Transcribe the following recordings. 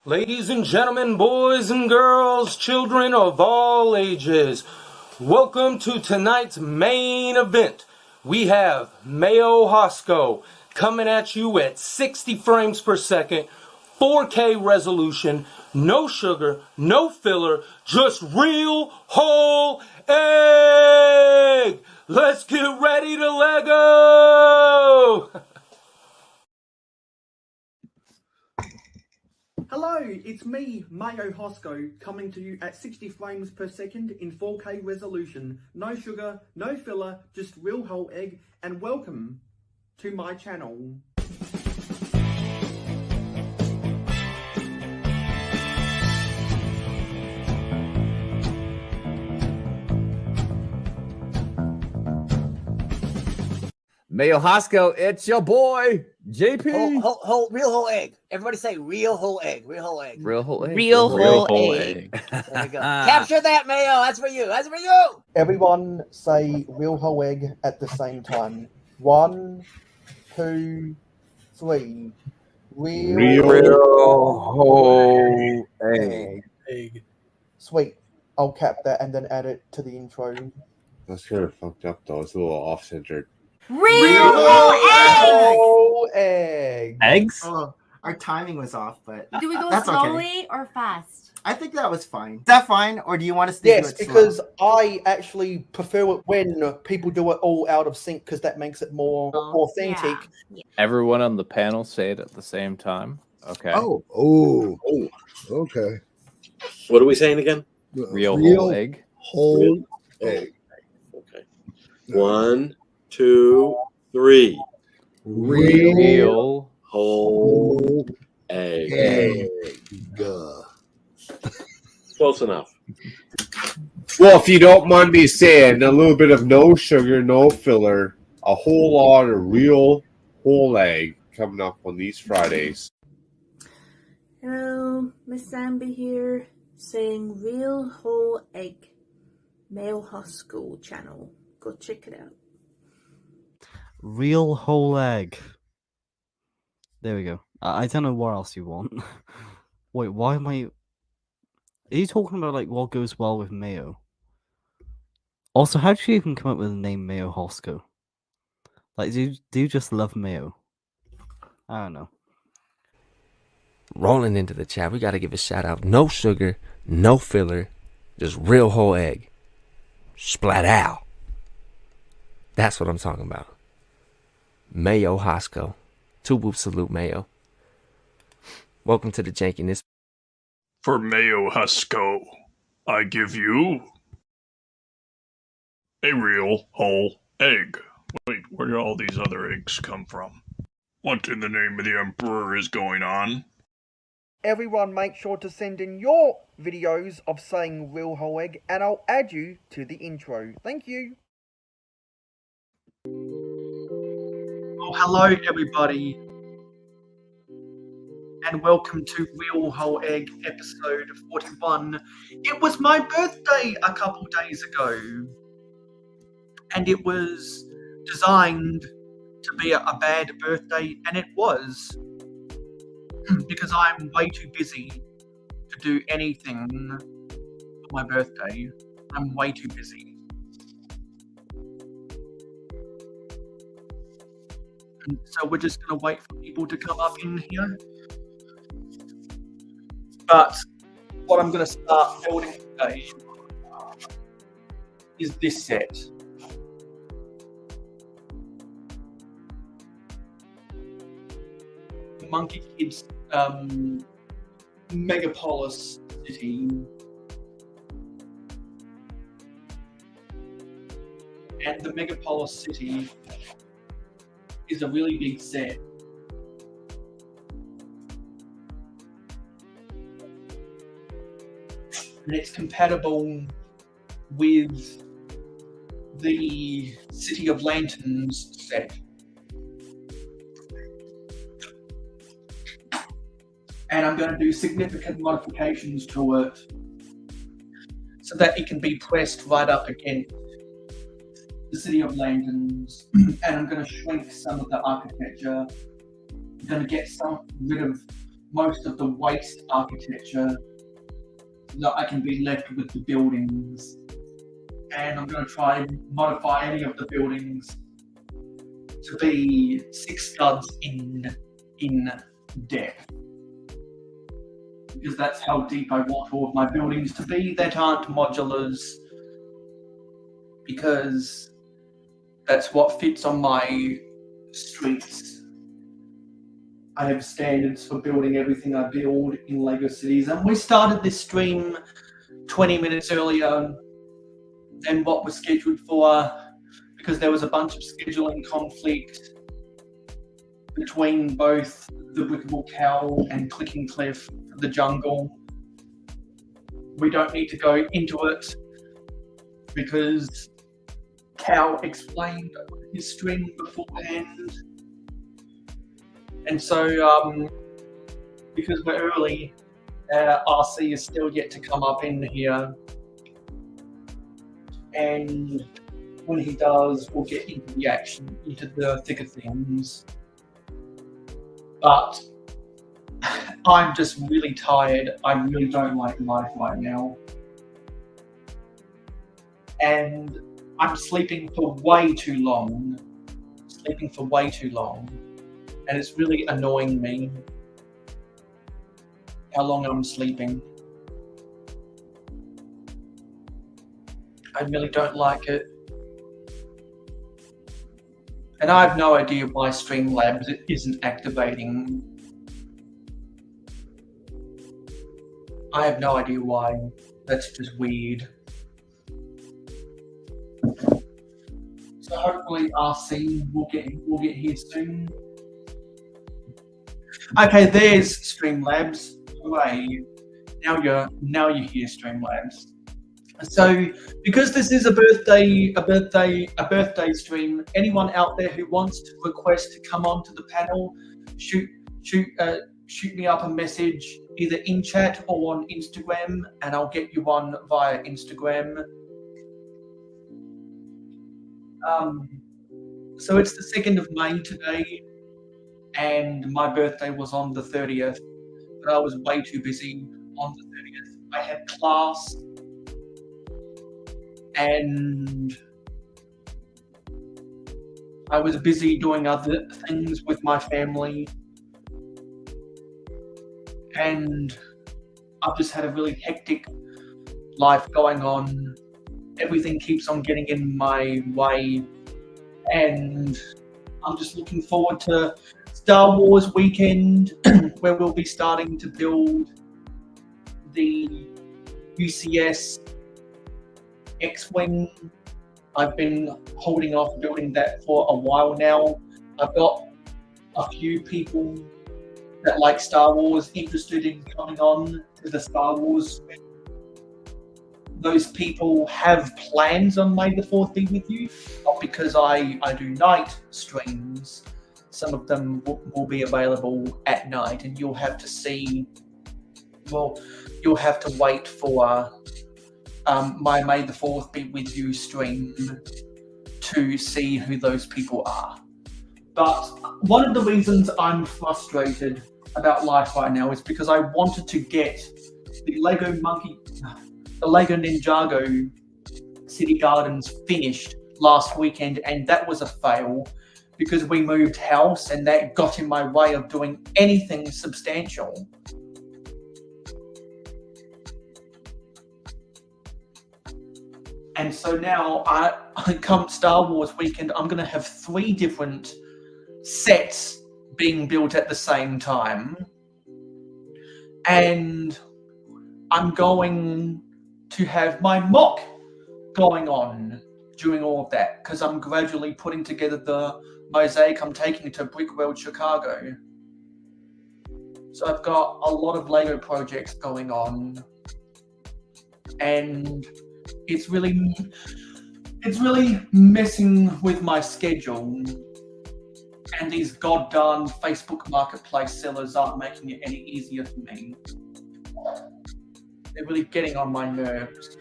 Ladies and gentlemen, boys and girls, children of all ages, welcome to tonight's main event. We have Mayo Hosko coming at you at 60 frames per second, 4K resolution, no sugar, no filler, just real whole egg! Let's get ready to Lego! Hello, it's me, Mayo Hosko, coming to you at 60 frames per second in 4K resolution. No sugar, no filler, just real whole egg, and welcome to my channel. Mayo Hosko, it's your boy, JP. Real whole egg. Everybody say real whole egg. Real whole egg. Real whole egg. Real whole egg. There we go. Capture that, Mayo. That's for you. That's for you. Everyone say real whole egg at the same time. 1, 2, 3. Real whole egg. Sweet. I'll cap that and then add it to the intro. That's kind of fucked up though. It's a little off-centered. Real whole egg. Eggs? Oh, our timing was off, but Do we go that's slowly okay. or fast? I think that was fine. Is that fine, or do you want us to do Yes, it because slow? I actually prefer it when people do it all out of sync because that makes it more authentic. Yeah. Everyone on the panel say it at the same time. Okay. Oh, okay. What are we saying again? Real whole egg. Whole egg. Okay. 1, 2, 3. Real Whole egg. egg. Close enough. Well, if you don't mind me saying, a little bit of no sugar, no filler, a whole lot of real whole egg coming up on these Fridays. Hello, Miss Zambi here, saying real whole egg. Mayo Hosko channel. Go check it out. Real whole egg. There we go. I don't know what else you want. Wait, why am I... Are you talking about like what goes well with Mayo? Also, how did you even come up with the name Mayo Hosko? Like, do you just love Mayo? I don't know. Rolling into the chat, we got to give a shout out. No sugar, no filler, just real whole egg. Splat out. That's what I'm talking about. Mayo Hosko. 2 whoop salute, Mayo. Welcome to the jankiness. For Mayo Hosko, I give you a real whole egg. Wait, where did all these other eggs come from? What in the name of the Emperor is going on? Everyone make sure to send in your videos of saying real whole egg, and I'll add you to the intro. Thank you. Oh, hello, everybody, and welcome to Real Whole Egg episode 41. It was my birthday a couple days ago, and it was designed to be a bad birthday, and it was, because I'm way too busy to do anything for my birthday. I'm way too busy. And so we're just going to wait for people to come up in here. But what I'm going to start building today is this set. The Monkey Kids Megapolis City. And the Megapolis City is a really big set. And it's compatible with the City of Lanterns set. And I'm going to do significant modifications to it so that it can be pressed right up against the City of Lanterns. And I'm going to shrink some of the architecture. I'm going to get rid of most of the waste architecture so that I can be left with the buildings. And I'm going to try and modify any of the buildings to be 6 studs in depth. Because that's how deep I want all of my buildings to be that aren't modulars. Because that's what fits on my streets. I have standards for building everything I build in LEGO Cities, and we started this stream 20 minutes earlier than what was scheduled for because there was a bunch of scheduling conflict between both the Wickable Cow and Clicking Cliff for the jungle. We don't need to go into it because Cow explained his stream beforehand. And so, because we're early, RC is still yet to come up in here. And when he does, we'll get into the action, into the thick of things. But I'm just really tired. I really don't like life right now. And I'm sleeping for way too long. And it's really annoying me how long I'm sleeping. I really don't like it. And I have no idea why Streamlabs isn't activating. I have no idea why. That's just weird. So hopefully RC will get here soon. Okay, there's Streamlabs. Hooray. Now you're here, Streamlabs. So because this is a birthday stream, anyone out there who wants to request to come onto the panel, shoot me up a message either in chat or on Instagram, and I'll get you on via Instagram. So it's the 2nd of May today, and my birthday was on the 30th, but I was way too busy on the 30th. I had class, and I was busy doing other things with my family, and I've just had a really hectic life going on. Everything keeps on getting in my way, and I'm just looking forward to Star Wars weekend where we'll be starting to build the UCS X-Wing. I've been holding off building that for a while now. I've got a few people that like Star Wars interested in coming on to the Star Wars. Those people have plans on May the 4th be with you, not because I do night streams. Some of them will be available at night, and you'll have to see, well, you'll have to wait for my May the 4th be with you stream to see who those people are. But one of the reasons I'm frustrated about life right now is because I wanted to get the Lego Ninjago City Gardens finished last weekend, and that was a fail because we moved house and that got in my way of doing anything substantial. And so now, come Star Wars weekend, I'm going to have 3 different sets being built at the same time. And I'm going to have my mock going on during all of that, because I'm gradually putting together the mosaic I'm taking to Brickworld Chicago. So I've got a lot of LEGO projects going on, and it's really messing with my schedule, and these goddamn Facebook Marketplace sellers aren't making it any easier for me. They're really getting on my nerves,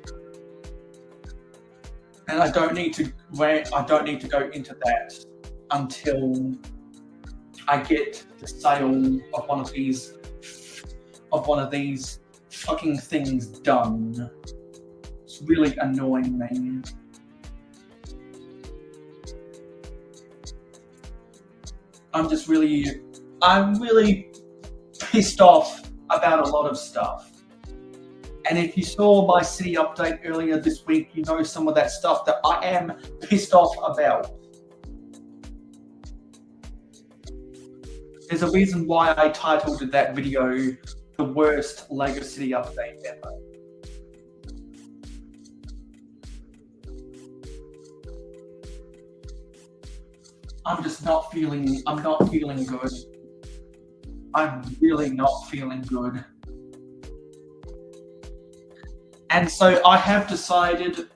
and I don't need to go into that until I get the sale of one of these of one of these fucking things done. It's really annoying me. I'm really pissed off about a lot of stuff. And if you saw my city update earlier this week, you know some of that stuff that I am pissed off about. There's a reason why I titled that video the worst LEGO City update ever. I'm not feeling good. I'm really not feeling good. And so I have decided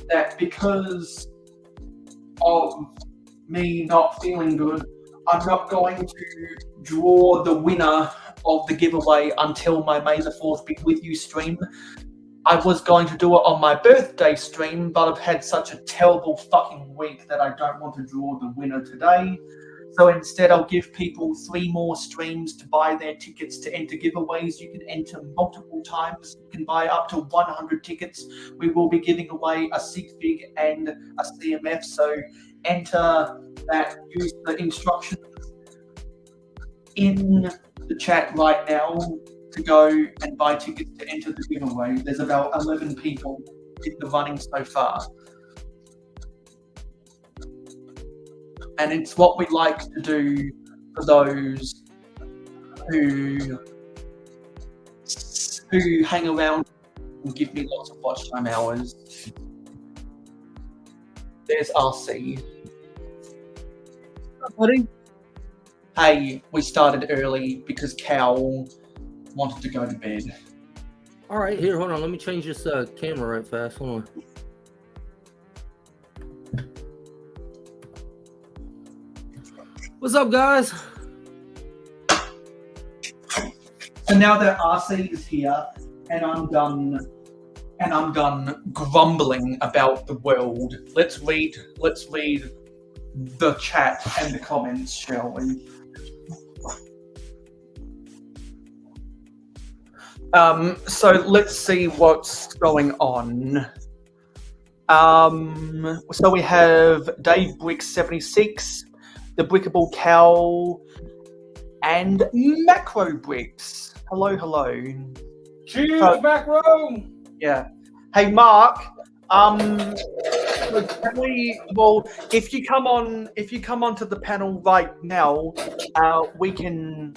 that because of me not feeling good, I'm not going to draw the winner of the giveaway until my May the 4th Be With You stream. I was going to do it on my birthday stream, but I've had such a terrible fucking week that I don't want to draw the winner today. So instead, I'll give people 3 more streams to buy their tickets to enter giveaways. You can enter multiple times. You can buy up to 100 tickets. We will be giving away a sig fig and a CMF. So enter that. Use the instructions in the chat right now to go and buy tickets to enter the giveaway. There's about 11 people in the running so far. And it's what we like to do for those who hang around and give me lots of watch time hours. There's RC. Buddy. Hey, we started early because Cal wanted to go to bed. All right, here, hold on. Let me change this camera right fast. Hold on. What's up, guys? So now that RC is here, and I'm done grumbling about the world. Let's read the chat and the comments, shall we? So let's see what's going on. So we have Dave Brick 76, the Brickable Cow, and Macro Bricks. Hello, hello. Cheers, Macro. Yeah. Hey, Mark. If you come onto the panel right now, we can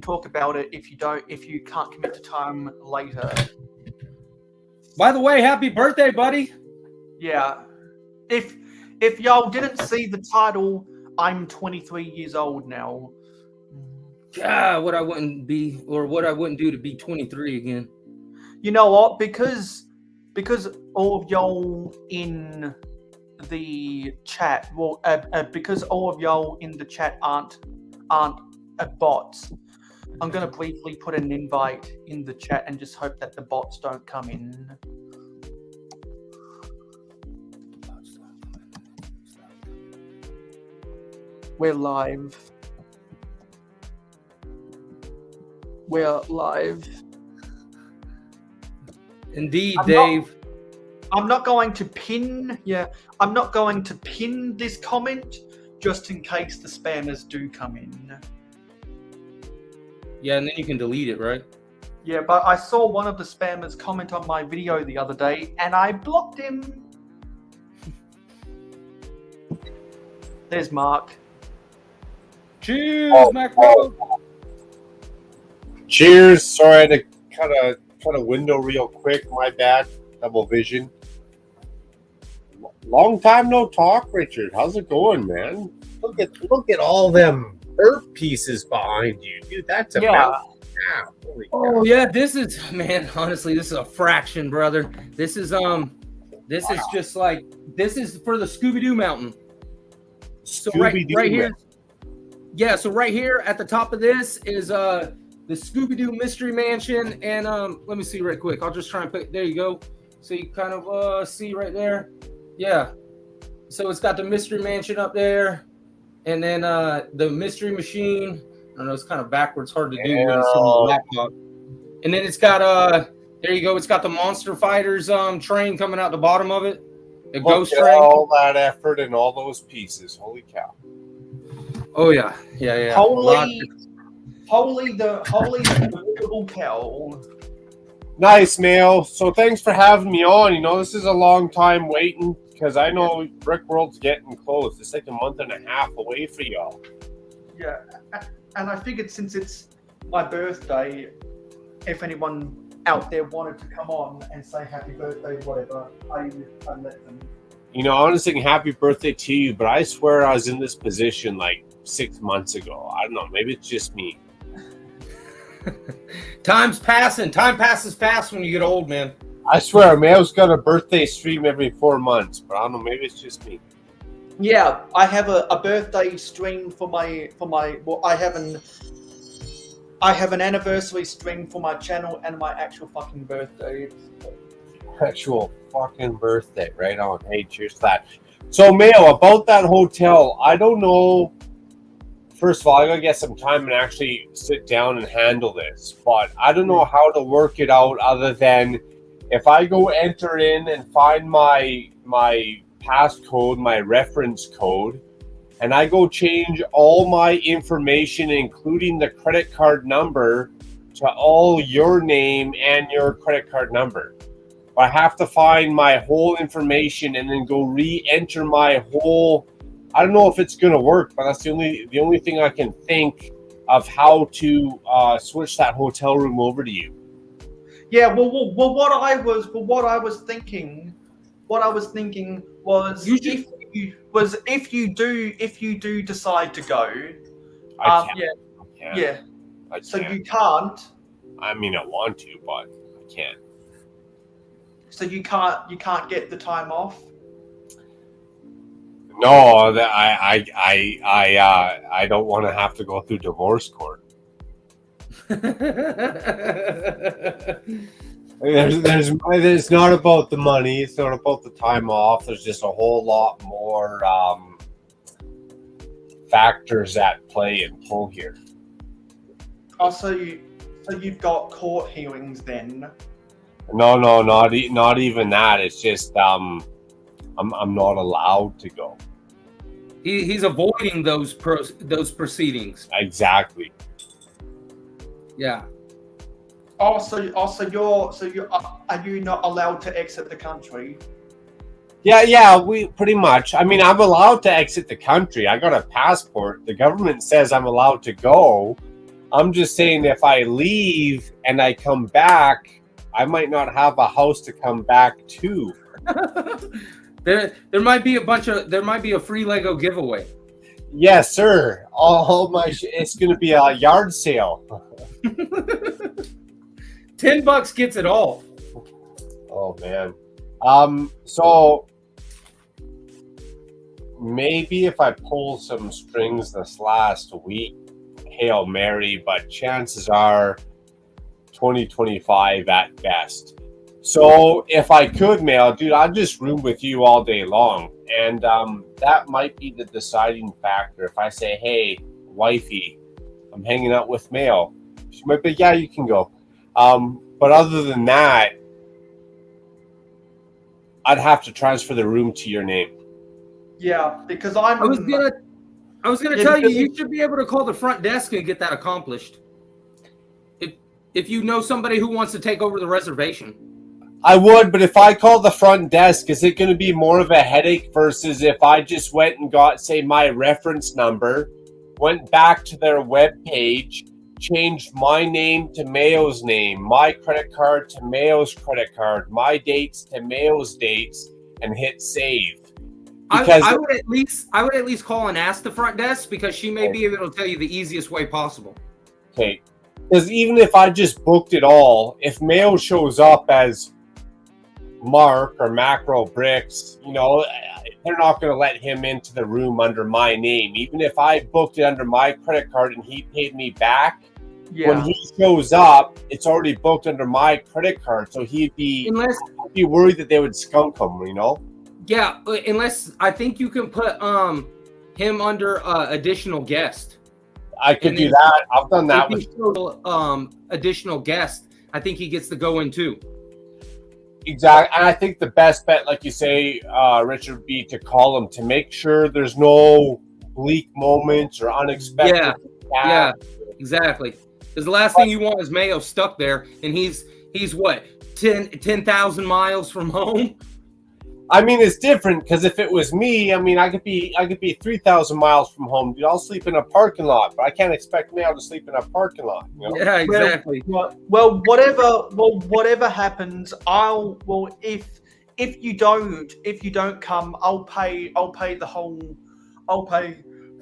talk about it. If you can't commit to time later. By the way, happy birthday, buddy. Yeah. If y'all didn't see the title, I'm 23 years old now. God, what I wouldn't be, or what I wouldn't do to be 23 again. You know what? Because all of y'all in the chat, because all of y'all in the chat aren't bots, I'm gonna briefly put an invite in the chat and just hope that the bots don't come in. We're live. We're live. Indeed, Dave. I'm not going to pin. Yeah, I'm not going to pin this comment just in case the spammers do come in. Yeah, and then you can delete it, right? Yeah, but I saw one of the spammers comment on my video the other day, and I blocked him. There's Mark. Cheers, Macro. Cheers. Sorry, I had to cut a window real quick. My bad. Double vision. Long time no talk, Richard. How's it going, man? Look at all them herb pieces behind you, dude. That's a mountain. Oh yeah, this is, man. Honestly, this is a fraction, brother. This is just like, this is for the Scooby-Doo Mountain. So right here. Yeah, so right here at the top of this is the Scooby-Doo Mystery Mansion, and let me see right quick. I'll just try and put, there you go. So you kind of see right there. Yeah. So it's got the Mystery Mansion up there, and then the Mystery Machine. I don't know, it's kind of backwards, hard to do when it's on the laptop. And then it's got there you go. It's got the Monster Fighters train coming out the bottom of it. The ghost Look at train. all that effort and all those pieces. Holy cow! Oh yeah, yeah. Holy the unbelievable cow. Nice, Mayo. So thanks for having me on. You know, this is a long time waiting because I know Brick World's getting close. It's like a month and a half away for y'all. Yeah, and I figured since it's my birthday, if anyone out there wanted to come on and say happy birthday, whatever, I let them. You know, I want to sing happy birthday to you, but I swear I was in this position like 6 months ago. I don't know. Maybe it's just me. Time's passing. Time passes fast when you get old, man. I swear, Mayo's got a birthday stream every 4 months, but I don't know. Maybe it's just me. Yeah, I have a birthday stream for my well, I have an anniversary stream for my channel and my actual fucking birthday. Actual fucking birthday, right on. Hey, cheers to that. So, Mayo, about that hotel, I don't know. First of all, I gotta get some time and actually sit down and handle this, but I don't know how to work it out other than if I go enter in and find my passcode, my reference code, and I go change all my information, including the credit card number, to all your name and your credit card number. I have to find my whole information and then go re-enter my whole. I don't know if it's going to work, but that's the only thing I can think of how to switch that hotel room over to you. Yeah, well, what I was thinking was if you do decide to go, I can't. So you can't. I mean, I want to, but I can't. So you can't get the time off. No, that I don't want to have to go through divorce court. It's not about the money. It's not about the time off. There's just a whole lot more factors at play and pull here. Oh, so you've got court hearings then? No, not even that. It's just I'm not allowed to go. He's avoiding those proceedings. Exactly. Yeah. Are you not allowed to exit the country? Yeah, we pretty much. I mean, I'm allowed to exit the country. I got a passport. The government says I'm allowed to go. I'm just saying if I leave and I come back, I might not have a house to come back to. There might be a free Lego giveaway. Yes, sir. All my it's going to be a yard sale. $10 gets it all. Oh man. So maybe if I pull some strings this last week, Hail Mary, but chances are 2025 at best. So if I could, Mail, dude, I'd just room with you all day long. And that might be the deciding factor. If I say, hey, wifey, I'm hanging out with Mail, she might be, yeah, you can go. But other than that, I'd have to transfer the room to your name. Yeah, because I was gonna tell you, you should be able to call the front desk and get that accomplished. If you know somebody who wants to take over the reservation. I would, but if I call the front desk, is it going to be more of a headache versus if I just went and got, say, my reference number, went back to their webpage, changed my name to Mayo's name, my credit card to Mayo's credit card, my dates to Mayo's dates, and hit save? Because I would at least call and ask the front desk because she may be able to tell you the easiest way possible. Okay. Because even if I just booked it all, if Mayo shows up as Mark or Macro Bricks, you know, they're not going to let him into the room under my name. Even if I booked it under my credit card and he paid me back, when he shows up, it's already booked under my credit card. So he'd be worried that they would skunk him, you know? Yeah, unless I think you can put him under additional guest. I could do that. I've done that with additional guest. I think he gets the go in too. Exactly, and I think the best bet, like you say, Richard, would be to call him to make sure there's no bleak moments or unexpected. Yeah, exactly. Because the last thing you want is Mayo stuck there, and he's what 10,000 miles from home. I mean, it's different because if it was me, I mean, I could be 3,000 miles from home. Dude, I'll sleep in a parking lot, but I can't expect Mayo to sleep in a parking lot. You know? Yeah, exactly. Well, whatever happens, if you don't come, I'll pay for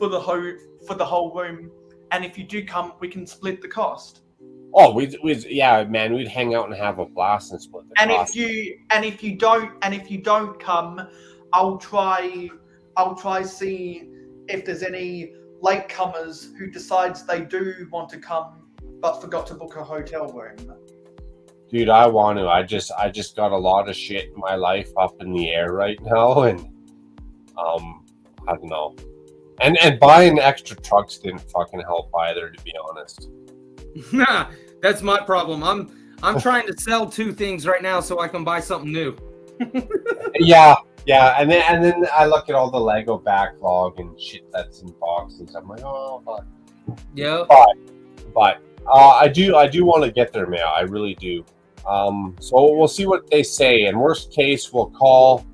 the whole room, and if you do come, we can split the cost. Oh, we'd hang out and have a blast and split the cost. If you don't come, I'll try see if there's any latecomers who decides they do want to come but forgot to book a hotel room. Dude, I want to. I just got a lot of shit in my life up in the air right now, and I don't know. And buying extra trucks didn't fucking help either, to be honest. Nah, that's my problem. I'm trying to sell 2 things right now so I can buy something new. Yeah, and then I look at all the Lego backlog and shit that's in boxes. I'm like, oh fuck. Yeah. But I do want to get there, man. I really do. So we'll see what they say. And worst case, we'll call.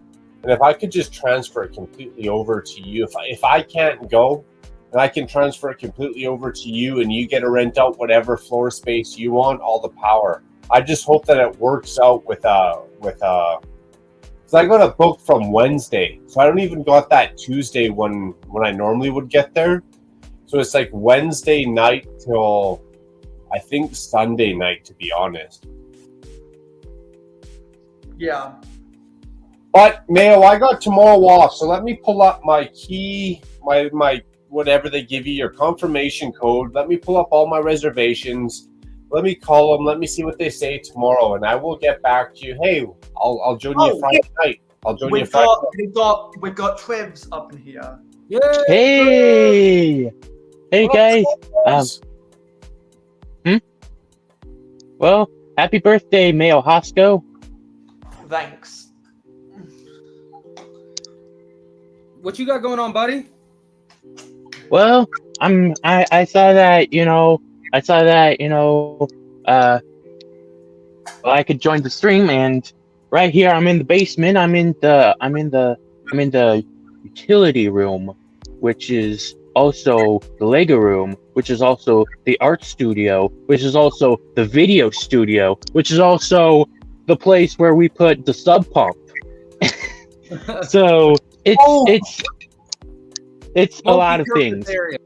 And if I could just transfer it completely over to you, if I can't go, and I can transfer it completely over to you, and you get to rent out whatever floor space you want, all the power. I just hope that it works out with because I got a book from Wednesday, so I don't even got that Tuesday when I normally would get there. So it's like Wednesday night till I think Sunday night, to be honest. Yeah. But Mayo, I got tomorrow off, so let me pull up my key, my whatever they give you, your confirmation code. Let me pull up all my reservations. Let me call them. Let me see what they say tomorrow, and I will get back to you. Hey, I'll join you Friday night. I'll join you Friday night. We've got Trevs up in here. Yeah. Hey guys. Well, happy birthday, Mayo Hosko. Thanks. What you got going on, buddy? Well, I saw that, I could join the stream, and right here I'm in the basement. I'm in the utility room, which is also the Lego room, which is also the art studio, which is also the video studio, which is also the place where we put the sub pump. So it's a lot of things. Area.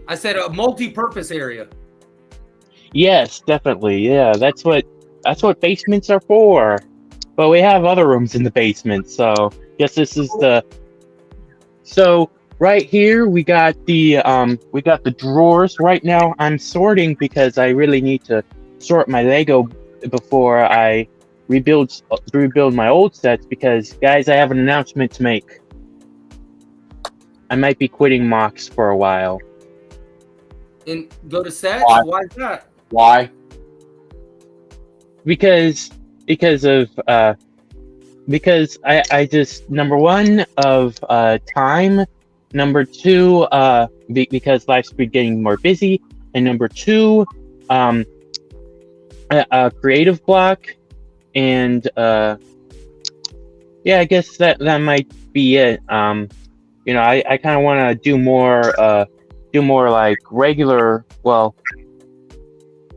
I said a multi-purpose area. Yes, definitely. Yeah, that's what basements are for. But we have other rooms in the basement, so guess this is the. So right here we got the drawers. Right now I'm sorting because I really need to sort my Lego before I rebuild my old sets, because guys, I have an announcement to make. I might be quitting Mox for a while. And go to sets? Why is that? Why? Because I just, number one, of time, number two, because life's been getting more busy, and number two, a creative block, and yeah, I guess that might be it. I kind of want to do more like regular, well,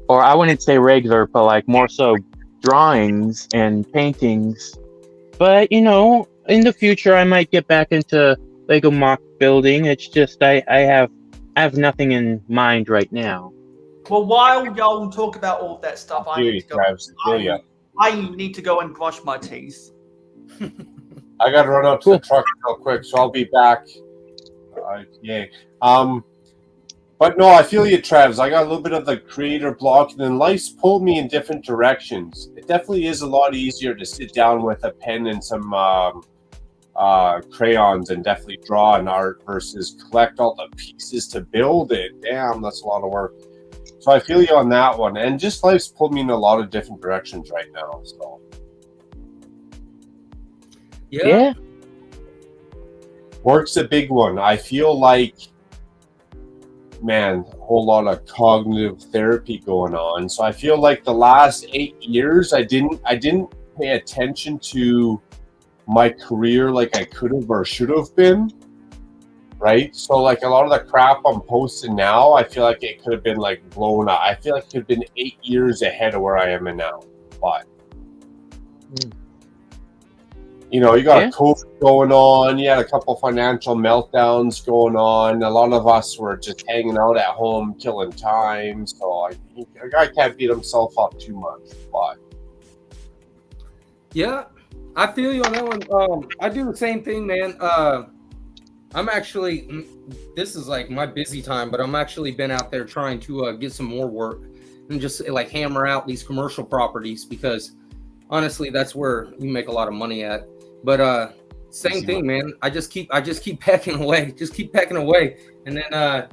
or I wouldn't say regular, but like more so drawings and paintings. But in the future I might get back into Lego mock building. It's just I have nothing in mind right now. Well, while y'all talk about all of that stuff, I need to go and brush my teeth. I gotta run out to the truck real quick, so I'll be back. Yay. But no, I feel you, Travs. I got a little bit of the creator block, and then life's pulled me in different directions. It definitely is a lot easier to sit down with a pen and some crayons and definitely draw an art versus collect all the pieces to build it. Damn, that's a lot of work. So I feel you on that one. And just life's pulled me in a lot of different directions right now. So Yeah. work's a big one. I feel like, man, a whole lot of cognitive therapy going on. So I feel like the last 8 years, I didn't pay attention to my career like I could have or should have been. Right? So like a lot of the crap I'm posting now, I feel like it could have been like blown up. I feel like it could have been 8 years ahead of where I am now. But you know, you got a COVID going on, you had a couple financial meltdowns going on. A lot of us were just hanging out at home, killing time. So a guy can't beat himself up too much. But Yeah, I feel you on that one. I do the same thing, man. I'm actually, this is like my busy time, but I'm actually been out there trying to get some more work and just like hammer out these commercial properties, because honestly, that's where you make a lot of money at. But same thing, man. I just keep pecking away, and then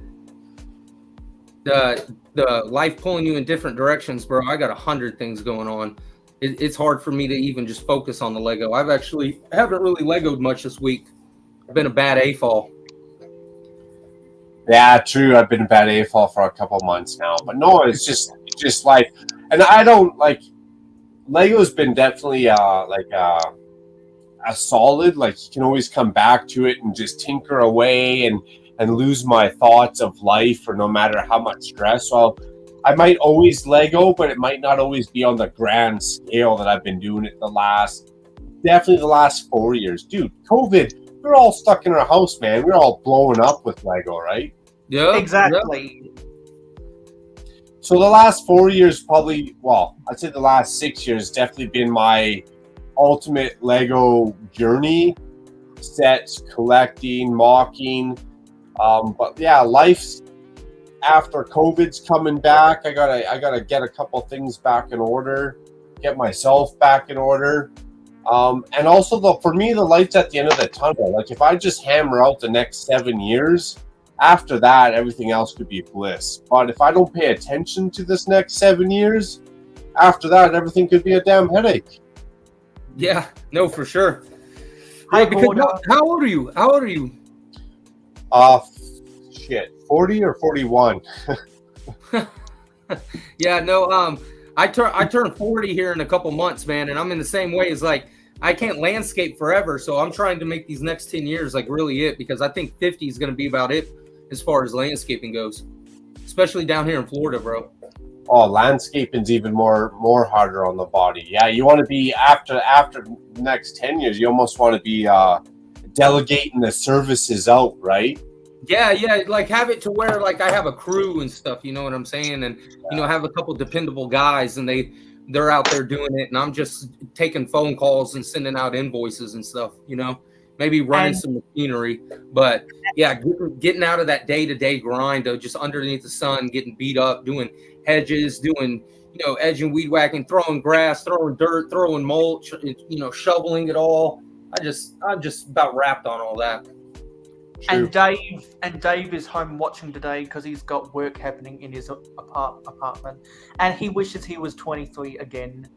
the life pulling you in different directions, bro. I got 100 things going on. It's hard for me to even just focus on the Lego. haven't really Legoed much this week. I've been a bad AFOL. yeah, true. I've been a bad AFOL for a couple months now. But no, it's just like, and I don't like, Lego's been definitely a solid, like you can always come back to it and just tinker away and lose my thoughts of life, or no matter how much stress. So I might always Lego, but it might not always be on the grand scale that I've been doing it definitely the last 4 years. Dude, COVID, we're all stuck in our house, man. We're all blowing up with Lego, right? Yeah, exactly. Yeah. So the last 4 years, probably, well, I'd say the last 6 years definitely been my ultimate Lego journey. Sets, collecting, mocking. But yeah, life's after COVID's coming back. I gotta get a couple things back in order, get myself back in order. And also for me, the light's at the end of the tunnel. Like if I just hammer out the next 7 years, after that, everything else could be bliss. But if I don't pay attention to this next 7 years, after that, everything could be a damn headache. Yeah, no, for sure. Hi, how old are you? How old are you? Shit, 40 or 41? Yeah, no, I turn 40 here in a couple months, man, and I'm in the same way. As like, I can't landscape forever, so I'm trying to make these next 10 years like really it, because I think 50 is going to be about it as far as landscaping goes, especially down here in Florida, bro. Oh, landscaping's even more harder on the body. Yeah, you want to be after the next 10 years, you almost want to be delegating the services out, right? Yeah, like have it to where like I have a crew and stuff, you know what I'm saying? And you know, have a couple dependable guys, and they're out there doing it, and I'm just taking phone calls and sending out invoices and stuff, you know, maybe running some machinery. But yeah, getting out of that day-to-day grind of just underneath the sun, getting beat up, doing hedges, doing, you know, edging, weed whacking, throwing grass, throwing dirt, throwing mulch, you know, shoveling it all. I'm just about wrapped on all that. True. And Dave is home watching today because he's got work happening in his apartment, and he wishes he was 23 again.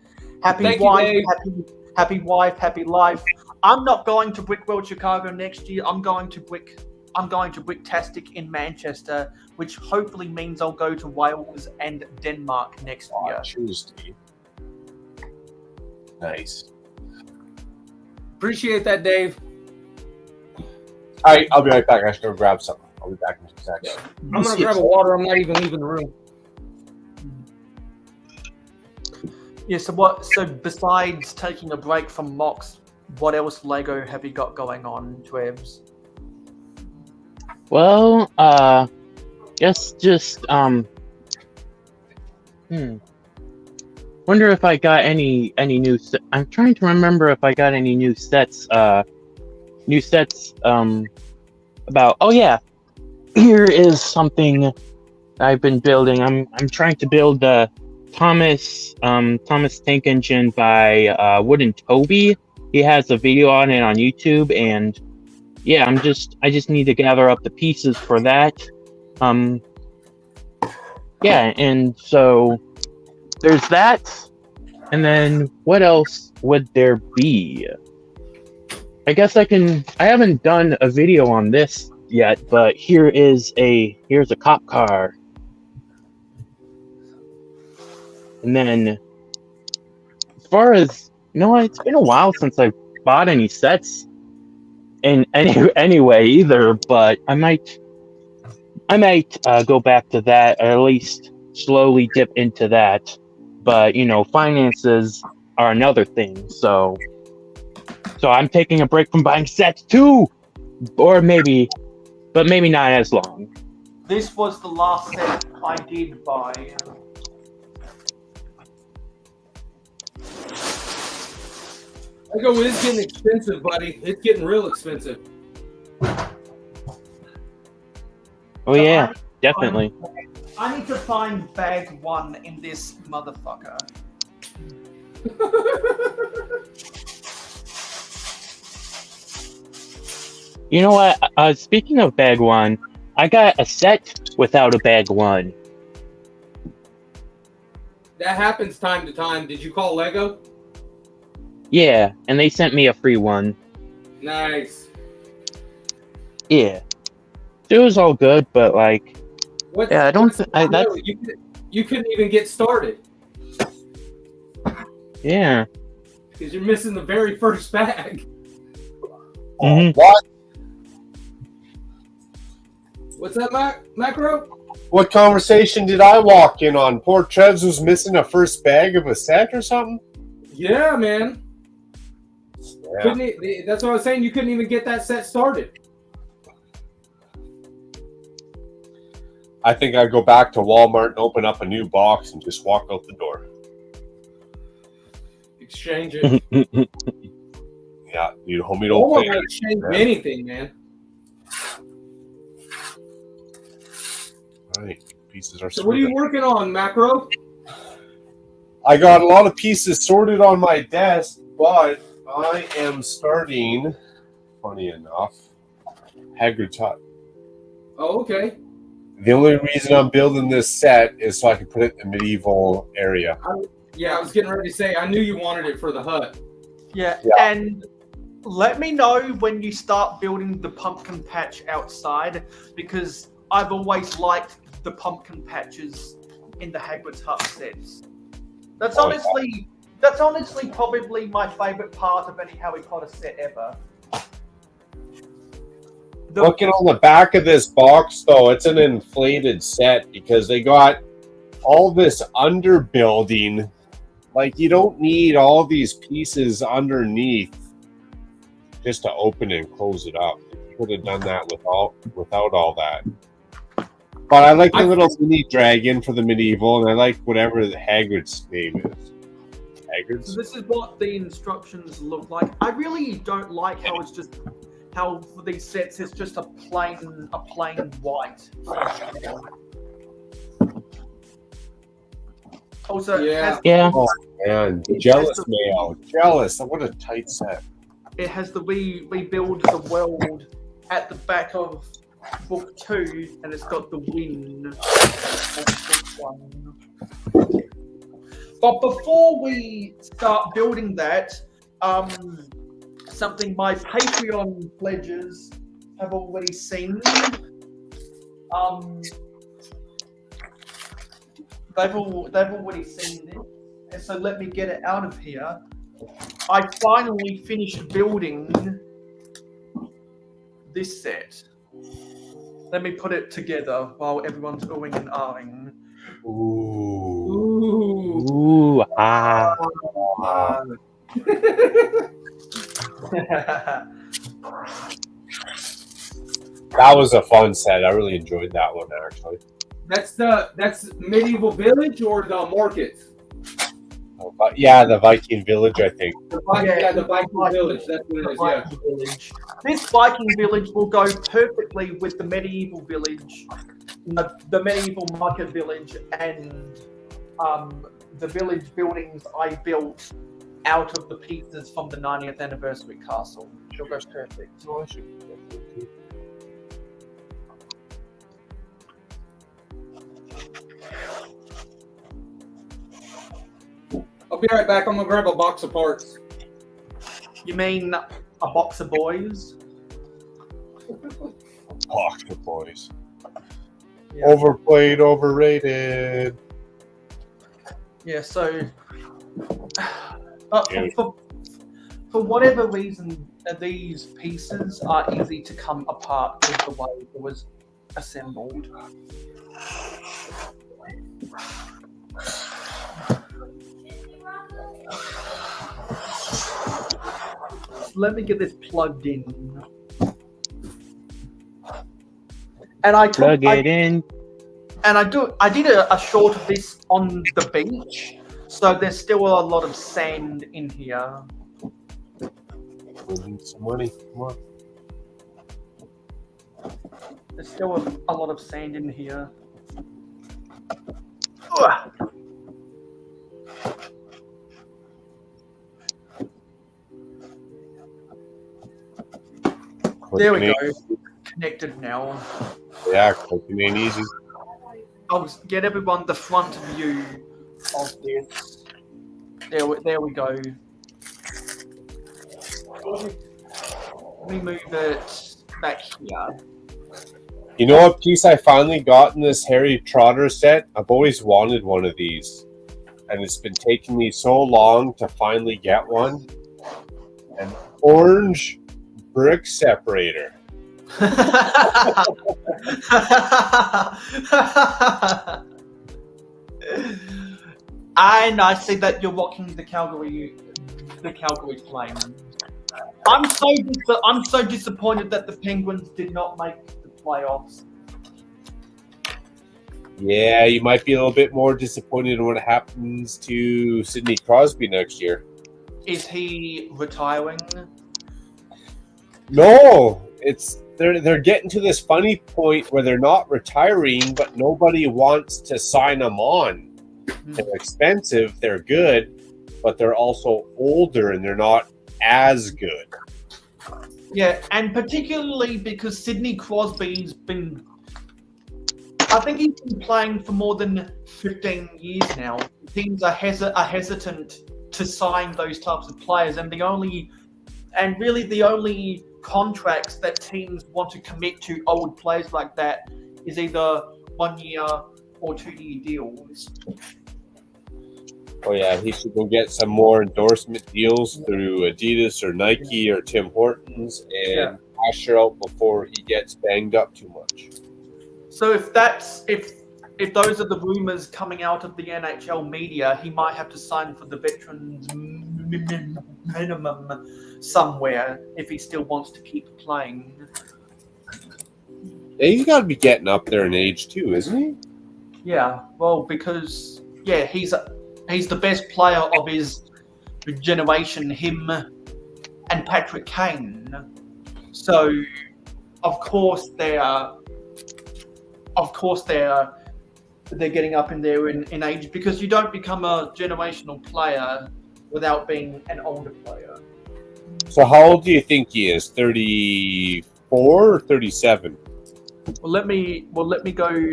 Happy wife, happy life. I'm not going to Brickworld Chicago next year. I'm going to Bricktastic in Manchester, which hopefully means I'll go to Wales and Denmark next year. Tuesday. Nice. Appreciate that, Dave. All right, I'll be right back. I should go grab something. I'll be back in 2 seconds. I'm gonna grab a water. I'm not even leaving the room. Yeah. So besides taking a break from mocks, what else Lego have you got going on, Trebs? Well, guess just wonder if I got any new. I'm trying to remember if I got any new sets. About, oh yeah, here is something I've been building. I'm trying to build the Thomas Tank Engine by Wooden Toby. He has a video on it on YouTube, and yeah, I just need to gather up the pieces for that. yeah, and so there's that, and then what else would there be? I guess I haven't done a video on this yet, but here's a cop car. And then as far as it's been a while since I've bought any sets in anyway either, but I might go back to that, or at least slowly dip into that. But finances are another thing, so I'm taking a break from buying sets too, but maybe not as long. This was the last set I did buy. Lego is getting expensive, buddy. It's getting real expensive. Oh yeah, definitely. I need to find bag 1 in this motherfucker. You know what? Speaking of bag 1, I got a set without a bag 1. That happens time to time. Did you call Lego? Yeah, and they sent me a free one. Nice. Yeah, it was all good, but like, What, yeah, I don't. You couldn't even get started. Yeah. Because you're missing the very first bag. What? What's that, Macro? What conversation did I walk in on? Poor Trevs was missing a first bag of a set or something? Yeah, man. Yeah. That's what I was saying. You couldn't even get that set started. I think I'd go back to Walmart and open up a new box and just walk out the door. Exchange it. Yeah, you homie don't Walmart pay. will exchange anything, man. All right, pieces are So what are you working on, Macro? I got a lot of pieces sorted on my desk, but I am starting, funny enough, Hagrid's Hut. Oh, okay. The only reason I'm building this set is so I can put it in the medieval area. I was getting ready to say, I knew you wanted it for the hut. Yeah, and let me know when you start building the pumpkin patch outside, because I've always liked the pumpkin patches in the Hagrid's Hut sets. That's honestly probably my favorite part of any Harry Potter set ever. Looking on the back of this box, though, it's an inflated set because they got all this underbuilding. Like, you don't need all these pieces underneath just to open and close it up. You could have done that without all that. But I like the little mini dragon for the medieval, and I like whatever the Hagrid's name is. Hagrid's? So this is what the instructions look like. I really don't like how for these sets it's just a plain white. Also, Oh man, jealous Mayo. Jealous. What a tight set. It has the rebuild the world at the back of book 2, and it's got the win of book 1. But before we start building that, something my Patreon pledges have already seen. They've already seen this, and so let me get it out of here. I finally finished building this set. Let me put it together while everyone's oohing and ahhing. Ooh, ah. That was a fun set. I really enjoyed that one, actually. That's Medieval Village or the Markets? But yeah, the Viking Village, I think. The Viking Village. That's what it is. Viking Village. This Viking Village will go perfectly with the Medieval Village, the Medieval Market Village, and the village buildings I built out of the pieces from the 90th anniversary castle. It'll go perfect. So I should get that too. I'll be right back. I'm gonna grab a box of parts. You mean a box of boys? Box of boys. Yeah. Overplayed, overrated. Yeah, so for whatever reason, these pieces are easy to come apart with the way it was assembled. Let me get this plugged in. And I took, Plug it in. And I did a short of this on the beach, so there's still a lot of sand in here. We need some money. Come on. There's still a lot of sand in here. Ugh. There we go. Connected now. Yeah, clicking ain't easy. I'll get everyone the front view of this. There we go. Let me move it back here. You know what piece I finally got in this Harry Trotter set? I've always wanted one of these. And it's been taking me so long to finally get one. An orange brick separator. And I see that you're rocking the Calgary Flames. I'm so disappointed that the Penguins did not make the playoffs. Yeah, you might be a little bit more disappointed in what happens to Sidney Crosby next year. Is he retiring? No, they're getting to this funny point where they're not retiring, but nobody wants to sign them on. They're expensive, they're good, but they're also older and they're not as good. Yeah, and particularly because Sidney Crosby's been, I think he's been playing for more than 15 years now. Teams are hesitant to sign those types of players, and the only contracts that teams want to commit to old players like that is either 1 year or 2 year deals. Oh yeah, he should go get some more endorsement deals through Adidas or Nike or Tim Hortons and cash her out before he gets banged up too much. So if those are the rumors coming out of the NHL media, he might have to sign for the veterans minimum somewhere if he still wants to keep playing. Yeah, he's got to be getting up there in age too, isn't he? Yeah, well, because he's the best player of his generation, him and Patrick Kane. So, of course they're getting up in there in age, because you don't become a generational player without being an older player. So how old do you think he is? 34 or 37? Well, let me go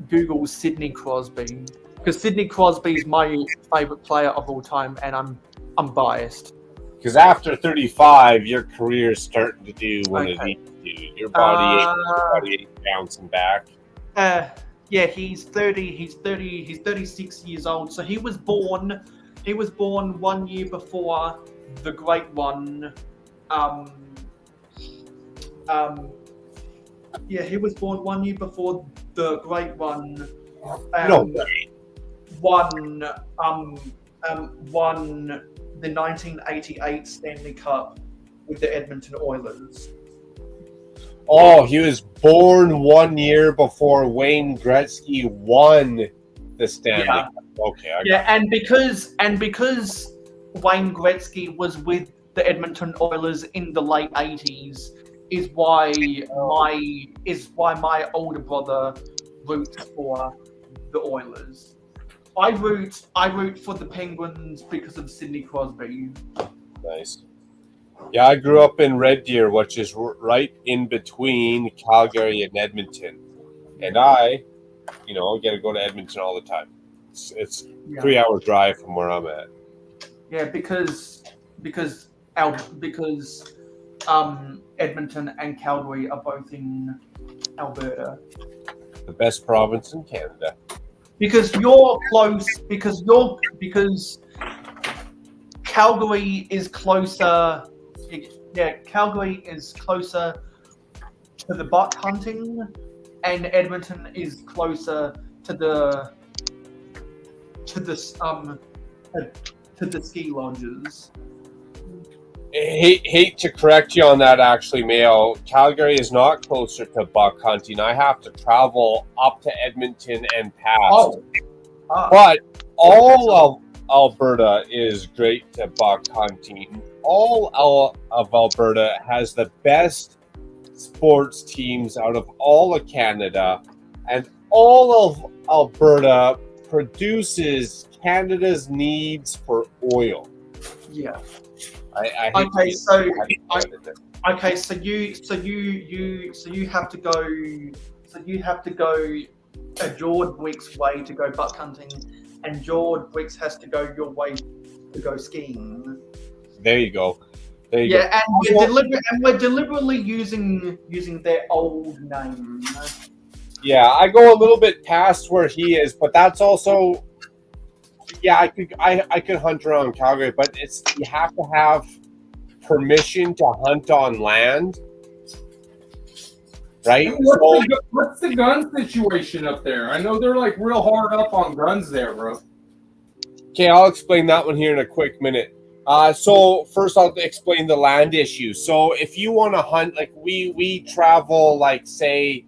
Google Sidney Crosby, because Sidney Crosby is my favorite player of all time, and I'm biased. Because after 35, your career is starting to do one of these two. Your body ain't bouncing back. Yeah, he's 36 years old. So he was born 1 year before the great one. He was born 1 year before the great one. Won the 1988 Stanley Cup with the Edmonton Oilers. Oh, he was born 1 year before Wayne Gretzky won the Stanley Cup. Okay, and because Wayne Gretzky was with the Edmonton Oilers in the late 80s is why my older brother roots for the Oilers. I root for the Penguins because of Sidney Crosby. Nice. Yeah, I grew up in Red Deer, which is right in between Calgary and Edmonton. And I get to go to Edmonton all the time. It's 3 hour drive from where I'm at. Yeah, because Edmonton and Calgary are both in Alberta. The best province in Canada. Because you're close. Because Calgary is closer. Yeah, Calgary is closer to the buck hunting, and Edmonton is closer to the ski lodges. Hate to correct you on that, actually, Mayo. Calgary is not closer to buck hunting. I have to travel up to Edmonton and past. But all of Alberta is great to buck hunting. All of Alberta has the best sports teams out of all of Canada, and all of Alberta produces Canada's needs for oil. Yeah. Okay, so you have to go a Jord Wick's way to go buck hunting, and Jord Wick's has to go your way to go skiing. There you go. And we're deliberately using their old name. Yeah, I go a little bit past where he is, but that's also, yeah, I could hunt around Calgary, but you have to have permission to hunt on land, right? What's the gun situation up there? I know they're like real hard up on guns there, bro. Okay, I'll explain that one here in a quick minute. So first I'll explain the land issue. So if you want to hunt, like we travel, like say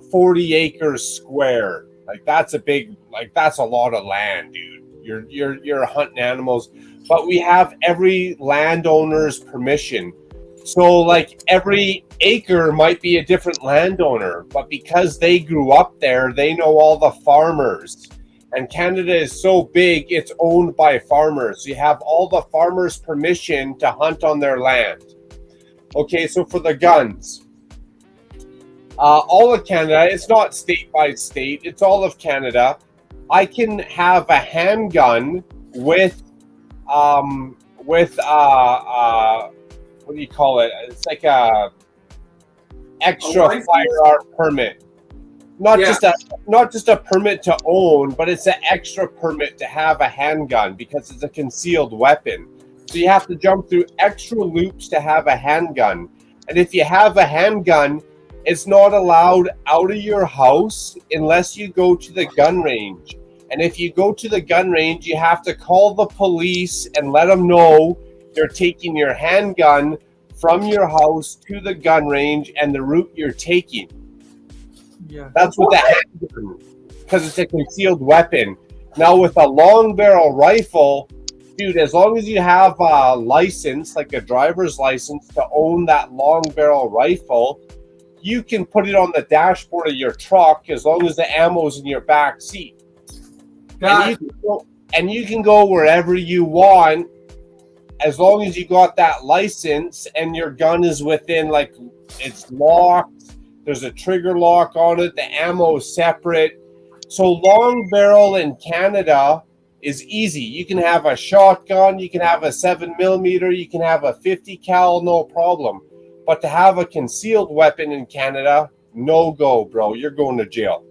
40 acres square, like that's a lot of land, dude. You're hunting animals, but we have every landowner's permission. So like every acre might be a different landowner, but because they grew up there, they know all the farmers. And Canada is so big, it's owned by farmers. You have all the farmers' permission to hunt on their land. Okay, so for the guns, all of Canada, it's not state by state, it's all of Canada. I can have a handgun with what do you call it? It's like a extra firearm permit. Not just a permit to own, but it's an extra permit to have a handgun because it's a concealed weapon. So you have to jump through extra loops to have a handgun. And if you have a handgun, it's not allowed out of your house unless you go to the gun range. And if you go to the gun range, you have to call the police and let them know you're taking your handgun from your house to the gun range and the route you're taking. Yeah. That's what that handgun, because it's a concealed weapon. Now with a long barrel rifle, dude, as long as you have a license, like a driver's license to own that long barrel rifle, you can put it on the dashboard of your truck as long as the ammo's in your back seat. And you can go wherever you want as long as you got that license and your gun is within, like, it's locked. There's a trigger lock on it. The ammo is separate. So long barrel in Canada is easy. You can have a shotgun. You can have a 7mm. You can have a 50 cal, no problem. But to have a concealed weapon in Canada, no go, bro. You're going to jail.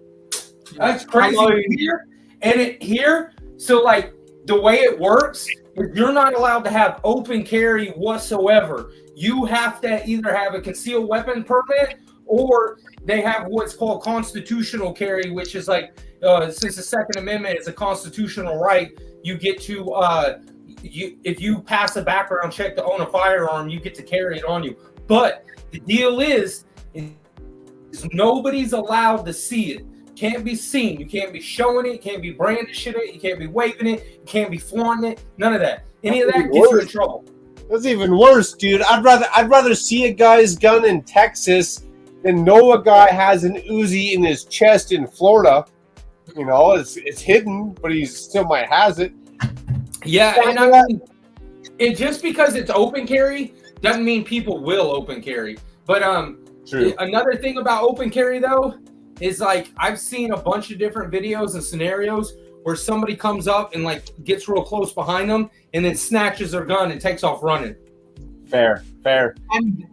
That's crazy. Here, so like the way it works, you're not allowed to have open carry whatsoever. You have to either have a concealed weapon permit, or they have what's called constitutional carry, which is like, since the Second Amendment is a constitutional right, you get to, if you pass a background check to own a firearm, you get to carry it on you. But the deal is nobody's allowed to see it. Can't be seen. You can't be showing it. You can't be brandishing it. You can't be waving it. You can't be flaunting it. None of that. Any of that gets you in trouble. That's even worse, dude. I'd rather see a guy's gun in Texas than know a guy has an Uzi in his chest in Florida. You know, it's hidden, but he still might has it. Yeah, and I mean, and just because it's open carry doesn't mean people will open carry. But True. Another thing about open carry though is, like, I've seen a bunch of different videos and scenarios where somebody comes up and like gets real close behind them and then snatches their gun and takes off running. Fair. And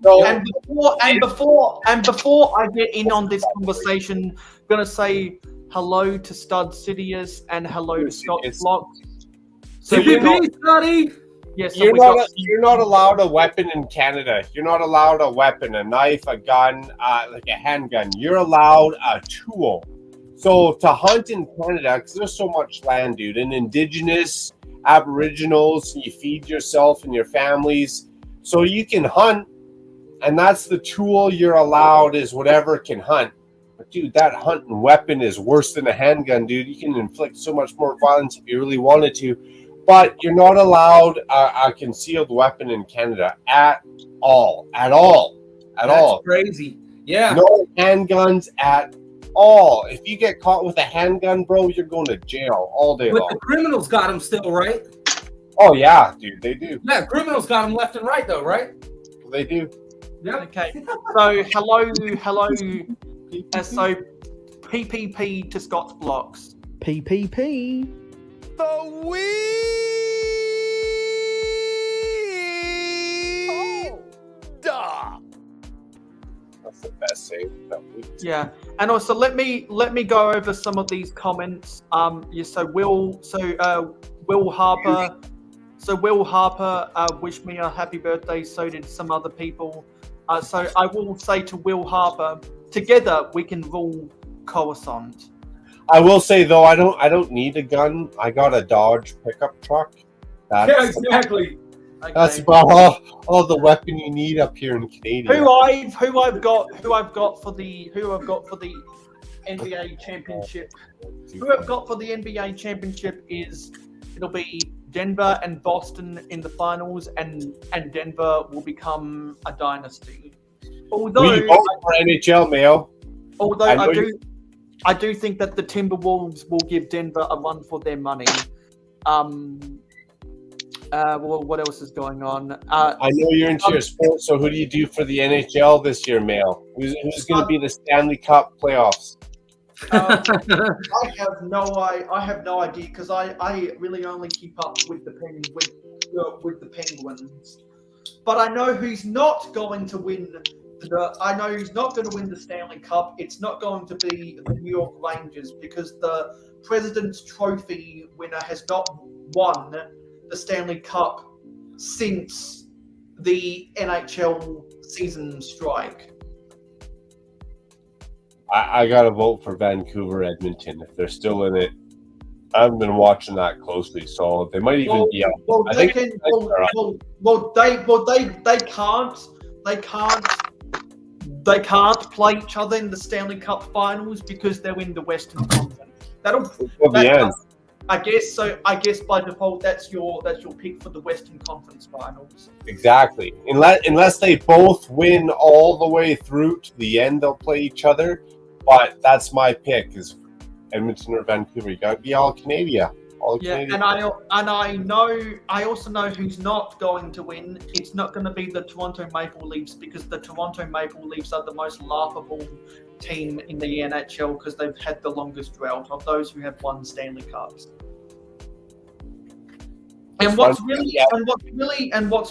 before I get in on this conversation, I'm gonna say hello to Stud Sidious and hello to Scott Block. So Scotty. Yes, You're not allowed a weapon in Canada. You're not allowed a weapon, a knife, a gun, like a handgun. You're allowed a tool. So to hunt in Canada, because there's so much land, dude, and Indigenous, Aboriginals, you feed yourself and your families. So you can hunt, and that's the tool you're allowed is whatever can hunt. But dude, that hunting weapon is worse than a handgun, dude. You can inflict so much more violence if you really wanted to. But you're not allowed a concealed weapon in Canada at all. That's crazy. Yeah. No handguns at all. If you get caught with a handgun, bro, you're going to jail all day But long. the criminals got them still, right? Oh yeah, dude, they do. Yeah, criminals got them left and right, though, right? They do. Yeah. Okay. So hello. So PPP to Scott's Blocks. PPP. The weed. That's the best save that we. Yeah, and also let me go over some of these comments. So Will Harper. So Will Harper wished me a happy birthday. So did some other people. So I will say to Will Harper, together we can rule Coruscant. I will say though, I don't need a gun. I got a Dodge pickup truck. Yeah, exactly. That's about all the weapon you need up here in Canada. Who I've got for the NBA championship. Who I've got for the NBA championship is it'll be Denver and Boston in the finals, and Denver will become a dynasty. Although we vote for NHL, Mayo. Although I do think that the Timberwolves will give Denver a run for their money. Well, what else is going on? I know you're into your sports, so who do you do for the NHL this year, Mayo? Who's going to be the Stanley Cup playoffs? I have no idea because I really only keep up with the Penguins. But I know who's not going to win. I know who's not going to win the Stanley Cup. It's not going to be the New York Rangers because the President's Trophy winner has not won the Stanley Cup since the NHL season strike. I got to vote for Vancouver, Edmonton if they're still in it. I haven't been watching that closely, so they might even be out. They can't play each other in the Stanley Cup Finals because they're in the Western Conference. I guess so. I guess by default, that's your pick for the Western Conference Finals. Exactly. Unless they both win all the way through to the end, they'll play each other. But that's my pick: is Edmonton or Vancouver. You got to be all Canadian. And I also know who's not going to win. It's not going to be the Toronto Maple Leafs because the Toronto Maple Leafs are the most laughable team in the NHL because they've had the longest drought of those who have won Stanley Cups. And what's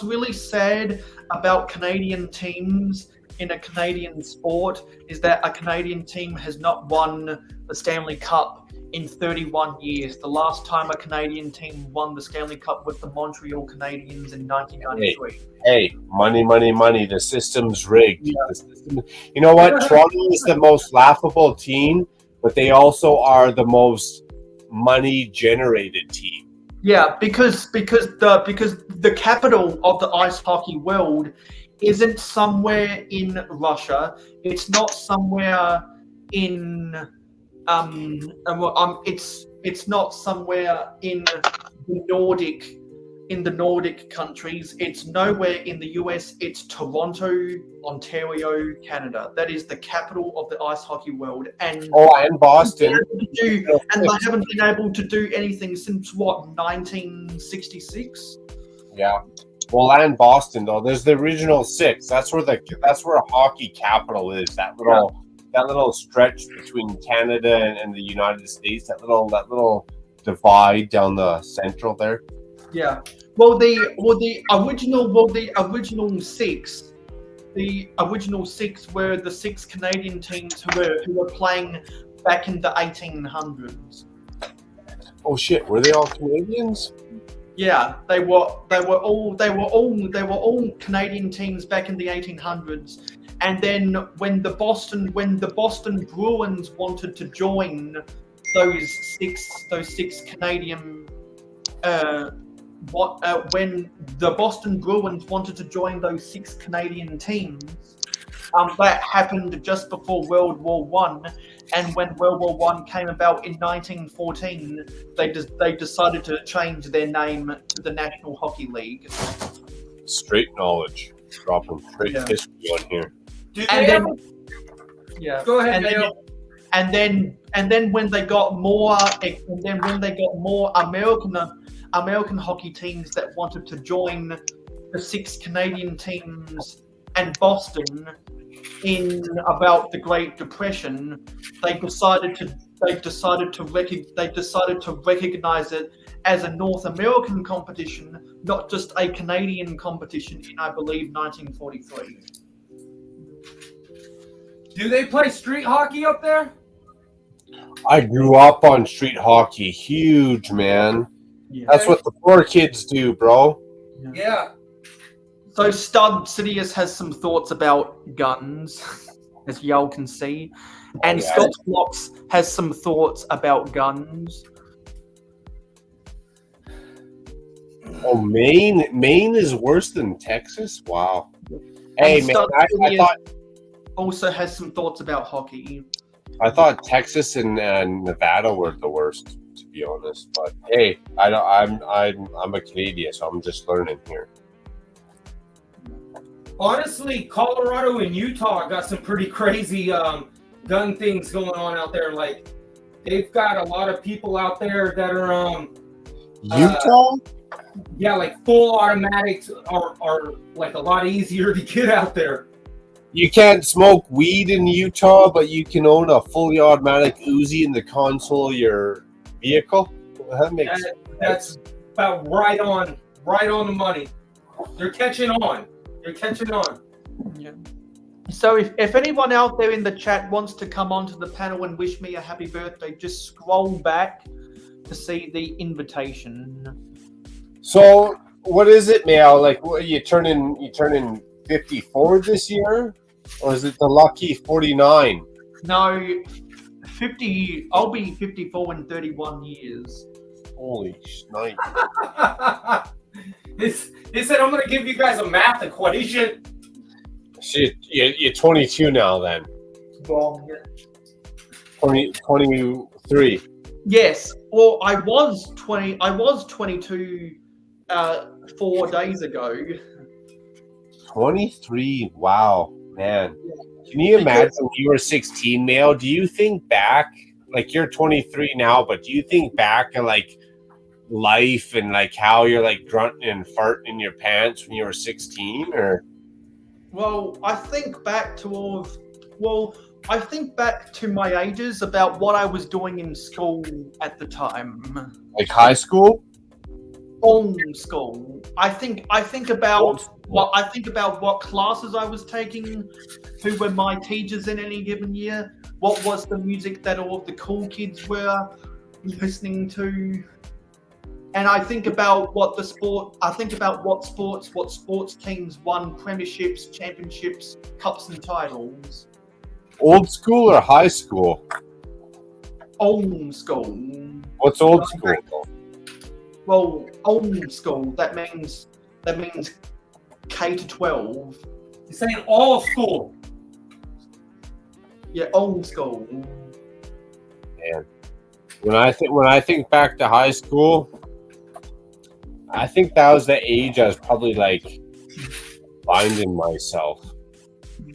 really sad about Canadian teams in a Canadian sport is that a Canadian team has not won the Stanley Cup in 31 years. The last time a Canadian team won the Stanley Cup was the Montreal Canadiens in 1993. Hey, money. The system's rigged. Yeah. You know what? Toronto is the most laughable team, but they also are the most money-generated team. Yeah, because the capital of the ice hockey world isn't somewhere in Russia. It's not somewhere in it's not somewhere in the Nordic countries. It's nowhere in the US. It's Toronto, Ontario, Canada. That is the capital of the ice hockey world. And Boston. They haven't been able to do anything since 1966. Yeah. Well, and Boston though. There's the original six. That's where hockey capital is. That little stretch between Canada and the United States. That little divide down the central there. Yeah. Well, the original six were the 6 Canadian teams who were playing back in the 1800s. Oh shit! Were they all Canadians? Yeah, they were all Canadian teams back in the 1800s. And then when the Boston Bruins wanted to join those six Canadian when the Boston Bruins wanted to join those 6 Canadian teams, that happened just before World War One. And when World War One came about in 1914, they decided to change their name to the National Hockey League. Straight knowledge, dropping straight history on here. Go ahead, Mayo. And then when they got more American hockey teams that wanted to join the 6 Canadian teams and Boston in about the Great Depression, they decided to recognize it as a North American competition, not just a Canadian competition in, I believe, 1943. Do they play street hockey up there? I grew up on street hockey. Huge, man. Yeah. That's what the poor kids do, bro. Yeah. So Stud Sidious has some thoughts about guns, as y'all can see. And Scott Blocks has some thoughts about guns. Oh, Maine is worse than Texas? Wow. Hey, man, I thought also has some thoughts about hockey. I thought Texas and Nevada were the worst, to be honest. But hey, I'm a Canadian, so I'm just learning here. Honestly, Colorado and Utah got some pretty crazy gun things going on out there. Like, they've got a lot of people out there that are Utah? Yeah, like full automatics are like a lot easier to get out there. You can't smoke weed in Utah, but you can own a fully automatic Uzi in the console of your vehicle. That makes sense. That's about right on the money. They're catching on. Yeah. So if anyone out there in the chat wants to come onto the panel and wish me a happy birthday, just scroll back to see the invitation. So what is it now? Like, what you turning 54 this year, or is it the lucky 49? No, 50. I'll be 54 in 31 years. Holy shnipe! He said, "I'm going to give you guys a math equation." Shit, you're 22 now, then. Wrong. 23. Yes. Well, I was 20. I was 22 4 days ago. 23. Wow, man. Can you imagine you were 16 now? Do you think back, like you're 23 now, but do you think back and like life and like how you're like grunting and farting in your pants when you were 16, or? Well, I think back to my ages about what I was doing in school at the time. Like high school? School. I think about what classes I was taking, who were my teachers in any given year, what was the music that all of the cool kids were listening to, and I think about what sports teams won premierships, championships, cups, and titles. Old school or high school? Old school. What's old school? Well, old school, that means K to 12. You're saying all school? Yeah, old school. Man, when I think back to high school, I think that was the age I was probably like finding myself.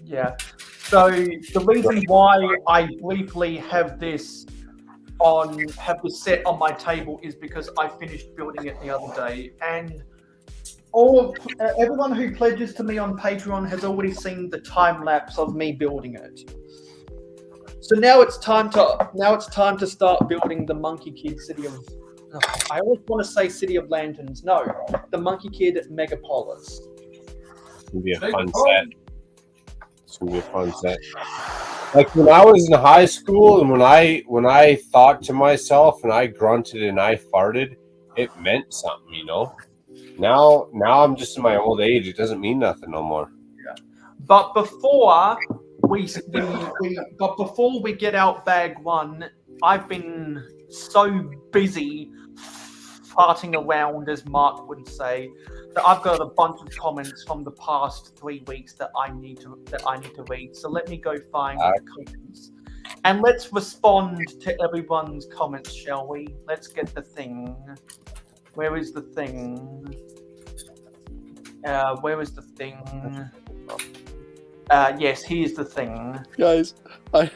Yeah. So the reason why I briefly have this set on my table is because I finished building it the other day, and everyone who pledges to me on Patreon has already seen the time lapse of me building it. So now it's time to start building the Monkey Kid City of I always want to say City of Lanterns. No, the Monkey Kid Megapolis. It's gonna be a fun set. It's gonna be a fun set. Like when I was in high school, and when I thought to myself, and I grunted and I farted, it meant something, you know. Now I'm just in my old age. It doesn't mean nothing no more. Yeah. But before we get out bag one, I've been so busy farting around, as Mark would say, that I've got a bunch of comments from the past 3 weeks that I need to read. So let me go find the comments, and let's respond to everyone's comments, shall we? Let's get the thing. Where is the thing? Where is the thing? Yes, here's the thing. Guys, I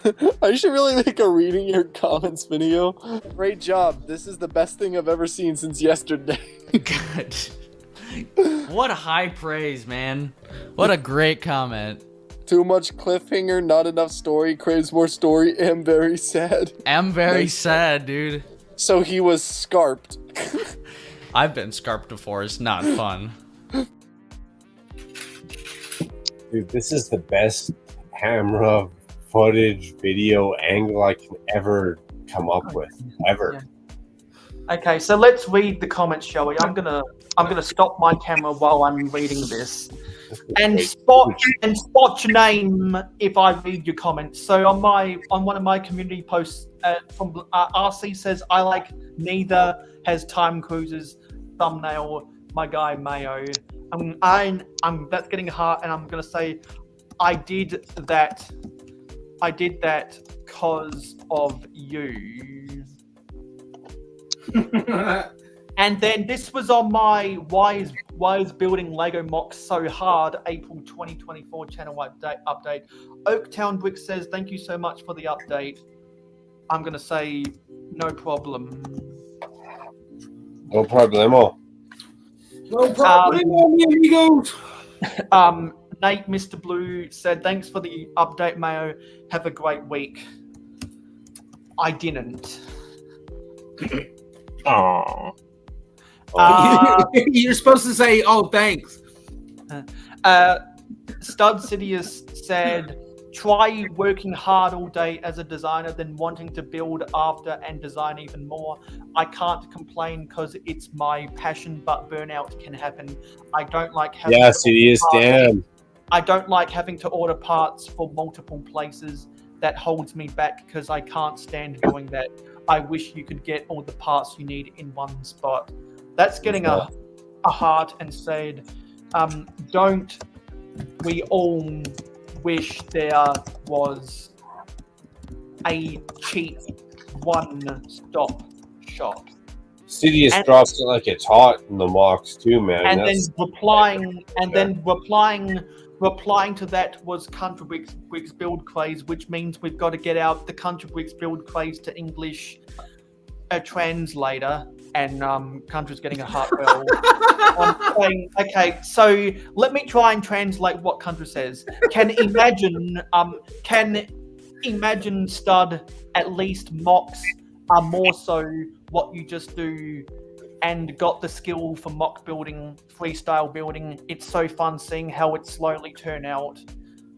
should really make a reading your comments video. Great job. This is the best thing I've ever seen since yesterday. Good. What a high praise, man. What a great comment. Too much cliffhanger, not enough story, craves more story, am very sad. Am very sad, dude. So he was scarped. I've been scarped before. It's not fun. Dude, this is the best camera footage video angle I can ever come up with, ever. Yeah. Okay, so let's read the comments, shall we? I'm gonna stop my camera while I'm reading this, and spot your name if I read your comments. So on one of my community posts from RC says, I like neither, has time cruises, thumbnail, my guy Mayo. I'm that's getting hard, and I'm gonna say I did that because of you. And then this was on my why is building Lego Mock so hard April 2024 channel update. Oaktown Brick says, thank you so much for the update. I'm gonna say no problem. No problemo. No problemo, mi amigos. Nate Mr. Blue said, thanks for the update, Mayo. Have a great week. I didn't. Aww. You're supposed to say, oh, thanks. Stud Sidious said, try working hard all day as a designer, then wanting to build after and design even more. I can't complain because it's my passion, but burnout can happen. I don't like having I don't like having to order parts for multiple places. That holds me back because I can't stand doing that. I wish you could get all the parts you need in one spot. That's getting a heart and said, don't we all wish there was a cheap one-stop shop? Sidious drops it like it's hot in the mocks too, man. And then replying to that was Country Bricks Build Craze, which means we've got to get out the Country Bricks Build Craze to English translator, and Country's getting a heart well. I'm saying, okay, so let me try and translate what Country says. Can imagine Stud at least mocks are more so what you just do and got the skill for mock building, freestyle building. It's so fun seeing how it slowly turn out,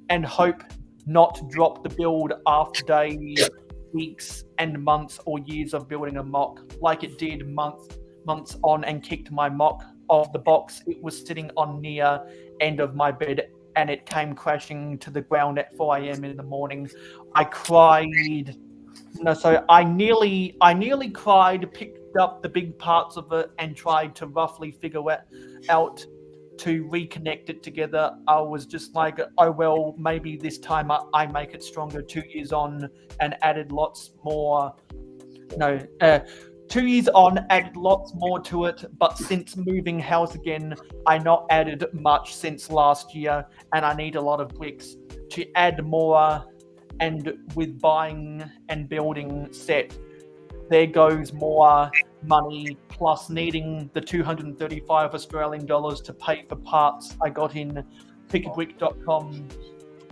and hope not to drop the build after days, weeks and months or years of building a mock like it did months on, and kicked my mock off the box. It was sitting on near end of my bed and it came crashing to the ground at 4 a.m. in the morning. I cried. No, so I nearly cried, picked up the big parts of it and tried to roughly figure it out to reconnect it together. I was just like, oh well, maybe this time I make it stronger. 2 years on and added lots more. 2 years on, added lots more to it, but since moving house again, I not added much since last year, and I need a lot of bricks to add more. And with buying and building set, there goes more money, plus needing the 235 Australian dollars to pay for parts I got in pickabrick.com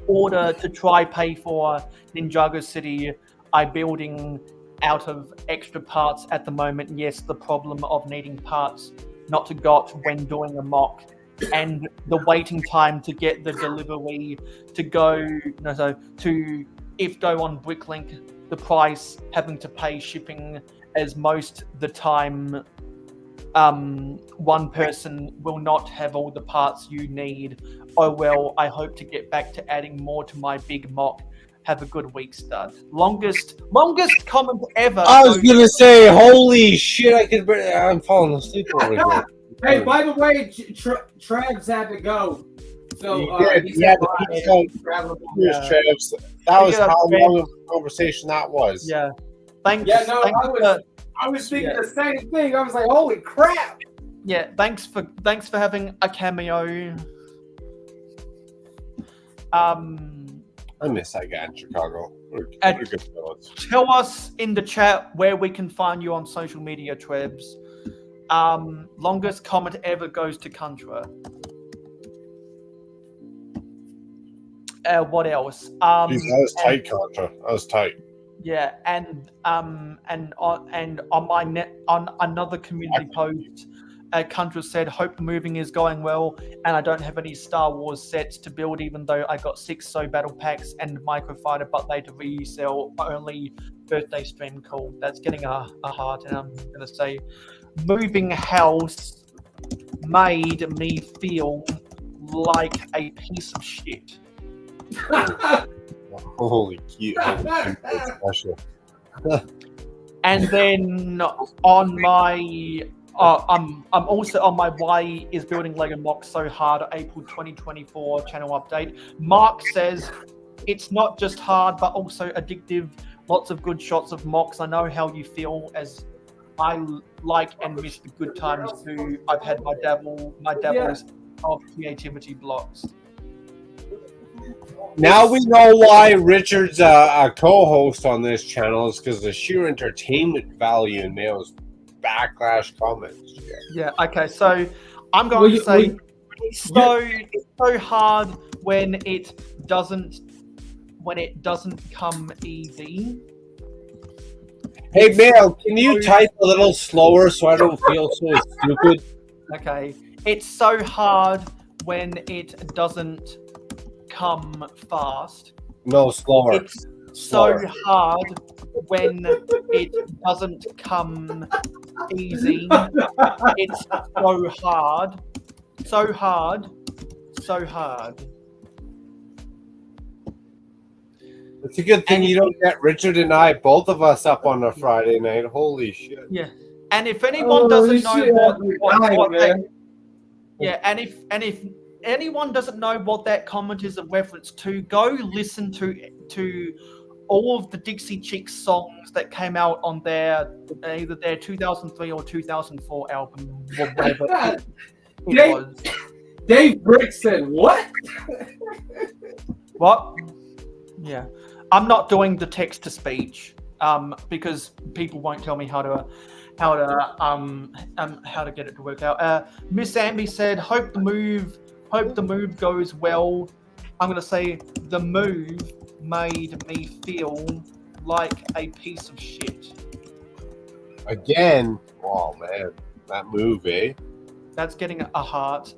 order to try pay for Ninjago City. I building out of extra parts at the moment. Yes, the problem of needing parts not to got when doing a mock, and the waiting time to get the delivery to go. No, so to if go on Bricklink, the price having to pay shipping, as most the time one person will not have all the parts you need. Oh well, I hope to get back to adding more to my big mock. Have a good week, stud. Longest comment ever. I was gonna say, holy shit! I'm falling asleep over here. Hey, by the way, Travs had to go. So Cheers, Travs. That was how long of a conversation that was. Yeah. Thanks. Yeah, no, thanks I was thinking the same thing. I was like, holy crap. Yeah, thanks for having a cameo. I miss that guy in Chicago. What a good fellas. Tell us in the chat where we can find you on social media, Trebs. Longest comment ever goes to Contra. What else? Jeez, that was tight, Contra. That was tight. Yeah, and on another community post, Contra said, "Hope the moving is going well, and I don't have any Star Wars sets to build, even though I got 6 So battle packs and microfighter, but they to resell only birthday stream call." That's getting a heart, and I'm gonna say, moving house made me feel like a piece of shit. Holy cute. Special. And then on my I'm also on my Why is Building Lego Mock So Hard April 2024 channel update. Mark says it's not just hard but also addictive. Lots of good shots of mocks. I know how you feel, as I like and miss the good times too. I've had my dabbles of creativity blocks. Now we know why Richard's a co-host on this channel, is because the sheer entertainment value in Mayo's backlash comments. Yeah. Okay. So I'm going to say it's so hard when it doesn't come easy. Hey Mayo, can you type a little slower so I don't feel so stupid? Okay. It's so hard when it doesn't come fast. No, slower. It's so hard when it doesn't come easy. It's so hard. So hard. So hard. It's a good thing you don't get Richard and I, both of us, up on a Friday night. Holy shit. Yeah. And if anyone doesn't know if anyone doesn't know what that comment is a reference to, go listen to all of the Dixie Chicks songs that came out on their either their 2003 or 2004 album, or whatever it was. Dave Brick said, "What? What?" Yeah, I'm not doing the text to speech because people won't tell me how to get it to work out. Miss Amby said, "Hope the move goes well." I'm gonna say the move made me feel like a piece of shit. Again, oh man, that move, eh? That's getting a heart.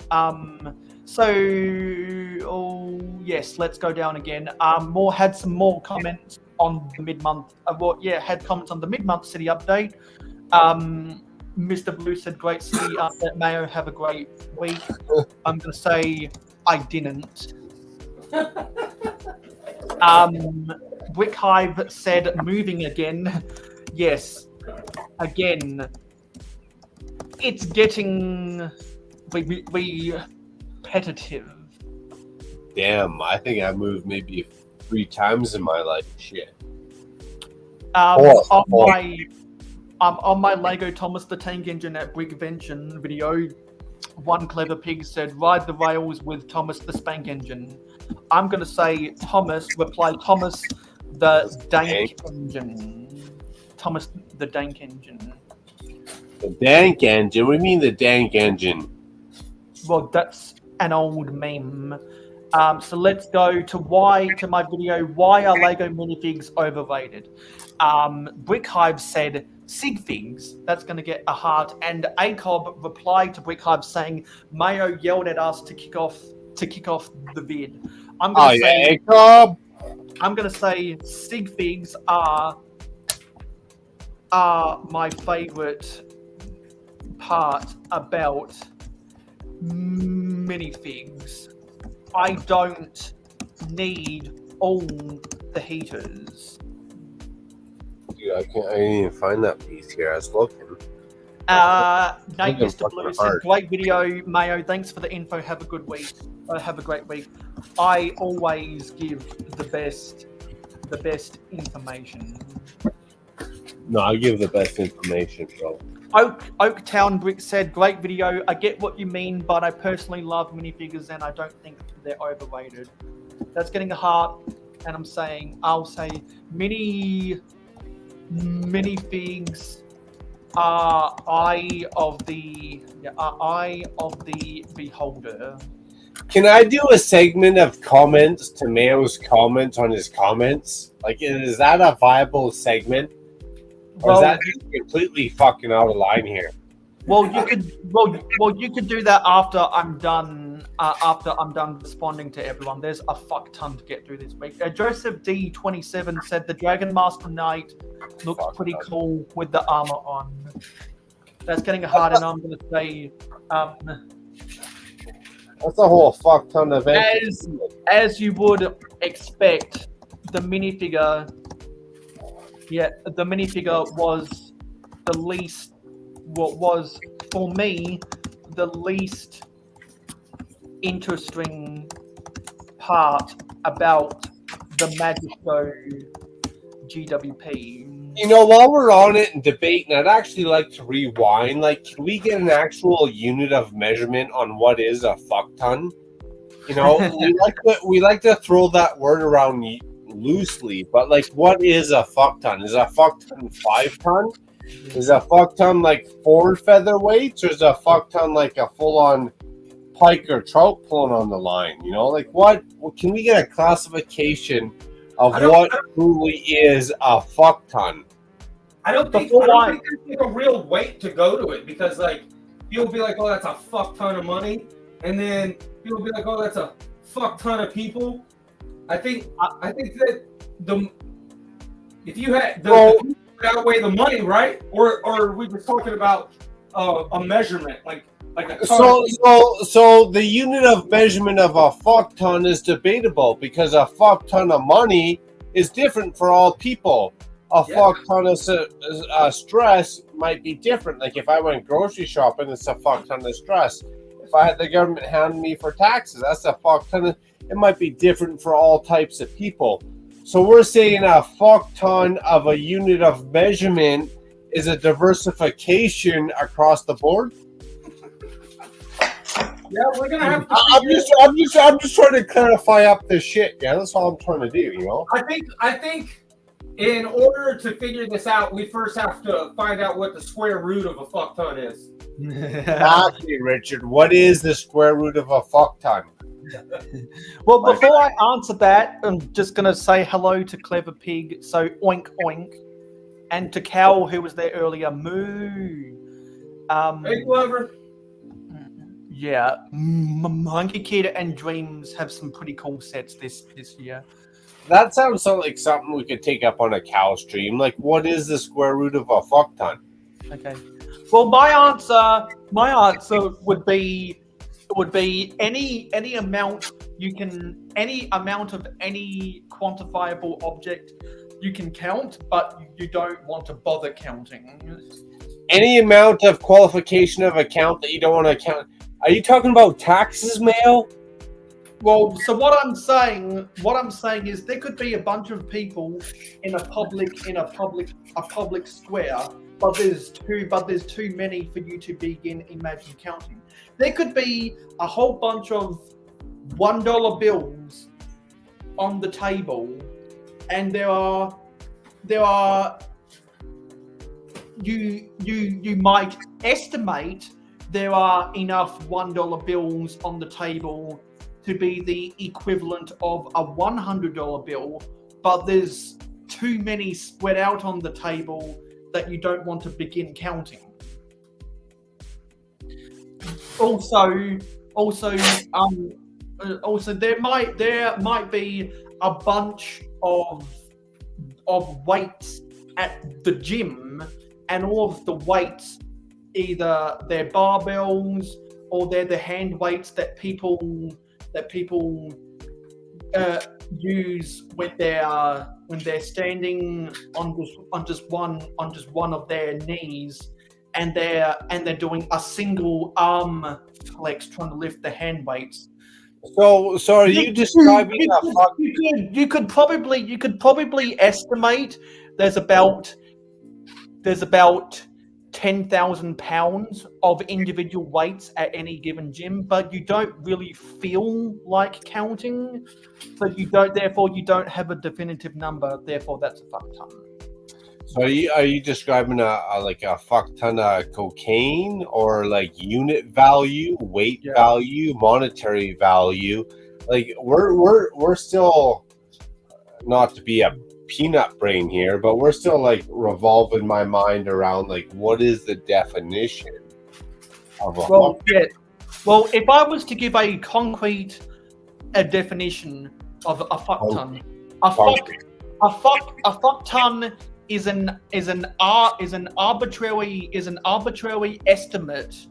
Yes, let's go down again. Had some more comments on the mid-month. Had comments on the mid-month city update. Mr. Blue said, "Great city update, Mayo. Have a great week." I'm gonna say I didn't. Brick Hive said, "Moving again." Yes, again. It's getting repetitive. Damn, I think I moved maybe 3 times in my life. Shit. On my Lego Thomas the Tank Engine at Brickvention video, one clever pig said, "Ride the rails with Thomas the Spank Engine." I'm gonna say Thomas, reply Thomas the Dank Engine. Thomas the Dank Engine. The Dank Engine? What do you mean the Dank Engine? Well, that's an old meme. So let's go to my video, why are Lego minifigs overrated? Brickhive said sig figs, that's going to get a heart, and ACOB replied to Brickhive saying Mayo yelled at us to kick off the vid. I'm going to say sig figs are my favorite part about minifigs. I don't need all the heaters. Dude, I didn't even find that piece here. I was looking. Nate Mr. Blue said, great video, Mayo. Thanks for the info. Have a good week. Have a great week. I always give the best information. No, I give the best information, bro. Oaktown Brick said, great video. I get what you mean, but I personally love minifigures and I don't think they're overrated. That's getting a heart, and I'll say minifigs are eye of the beholder. Can I do a segment of comments to Mayo's comments on his comments? Like, is that a viable segment? Or is that just completely fucking out of line here? Well, you could do that after I'm done. After I'm done responding to everyone, there's a fuck ton to get through this week. Joseph D27 said the Dragon Master Knight looks pretty cool with the armor on. That's getting a heart, and I'm going to say, that's a whole fuck ton of as you would expect, the minifigure. Yeah, the minifigure was the least. What was for me the least interesting part about the Magico GWP. You know, while we're on it and debating, I'd actually like to rewind. Like, can we get an actual unit of measurement on what is a fuck ton? You know, we like to throw that word around loosely, but like, what is a fuck ton? Is a fuck ton 5 ton? Is a fuck ton like 4 featherweights, or is a fuck ton like a full-on pike or trout pulling on the line? You know, like what? Can we get a classification of what truly is a fuck ton? I don't think there's like a real weight to go to it, because like people be like, oh, that's a fuck ton of money, and then people be like, oh, that's a fuck ton of people. I think that if you had the people outweigh the money, right? Or are we just talking about a measurement, like a ton? So the unit of measurement of a fuck ton is debatable, because a fuck ton of money is different for all people. A fuck ton of stress might be different. Like if I went grocery shopping, it's a fuck ton of stress. If I had the government hound me for taxes, that's a fuck ton of. It might be different for all types of people. So we're saying a fuck ton of a unit of measurement is a diversification across the board. Yeah, we're gonna have to. I'm just trying to clarify up this shit. Yeah, that's all I'm trying to do. You know. I think in order to figure this out, we first have to find out what the square root of a fuck ton is. Exactly, Richard. What is the square root of a fuck ton? Well, before I answer that, I'm just going to say hello to Clever Pig, so oink oink, and to Cal, who was there earlier, moo. Hey, Clever. Yeah, Monkey Kid and Dreams have some pretty cool sets this year. That sounds like something we could take up on a cow stream. Like, what is the square root of a fuck ton? Okay. Well, my answer would be any amount of any quantifiable object you can count, but you don't want to bother counting. Any amount of qualification of account that you don't want to count. Are you talking about taxes, Mayo? Well, so what I'm saying is there could be a bunch of people in a public square, but there's too many for you to begin imagine counting. There could be a whole bunch of $1 bills on the table, and there are you might estimate there are enough $1 bills on the table to be the equivalent of a $100 bill, but there's too many spread out on the table that you don't want to begin counting. Also, there might be a bunch of weights at the gym, and all of the weights, either they're barbells or they're the hand weights that people use when they're standing on just one of their knees, and they're doing a single arm flex trying to lift the hand weights. So are you describing you could probably estimate there's about 10,000 pounds of individual weights at any given gym, but you don't really feel like counting, so you don't have a definitive number, therefore that's a fuck ton. So are you describing a fuck ton of cocaine, or like unit value, weight value, monetary value? Like we're still, not to be a peanut brain here, but we're still like revolving my mind around like what is the definition of a Well, if I was to give a concrete definition of a fuck ton, a fuck ton is an arbitrary estimate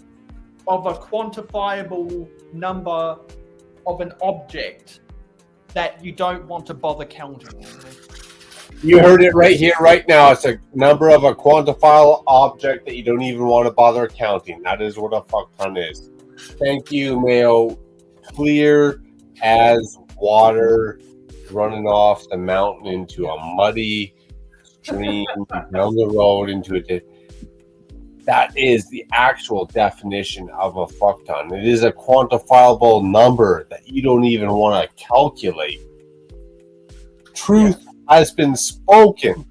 of a quantifiable number of an object that you don't want to bother counting. You heard it right here, right now. It's a number of a quantifiable object that you don't even want to bother counting. That is what a fuck ton is. Thank you, Mayo. Clear as water running off the mountain into a muddy stream down the road into a. That is the actual definition of a fuck ton. It is a quantifiable number that you don't even want to calculate. Truth has been spoken.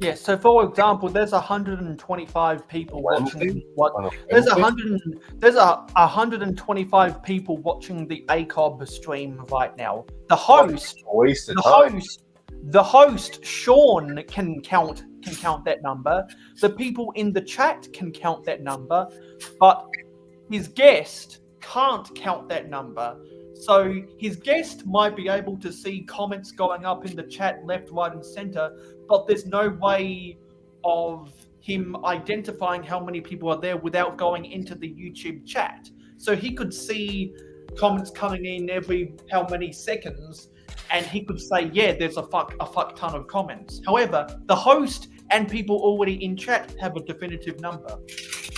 Yeah, so for example, there's 125 people watching. There's 125 people watching the ACOB stream right now. The host, Sean, can count that number. The people in the chat can count that number, but his guest can't count that number. So his guest might be able to see comments going up in the chat left, right, and center, but there's no way of him identifying how many people are there without going into the YouTube chat. So he could see comments coming in every how many seconds, and he could say, yeah, there's a fuck ton of comments. However, the host and people already in chat have a definitive number.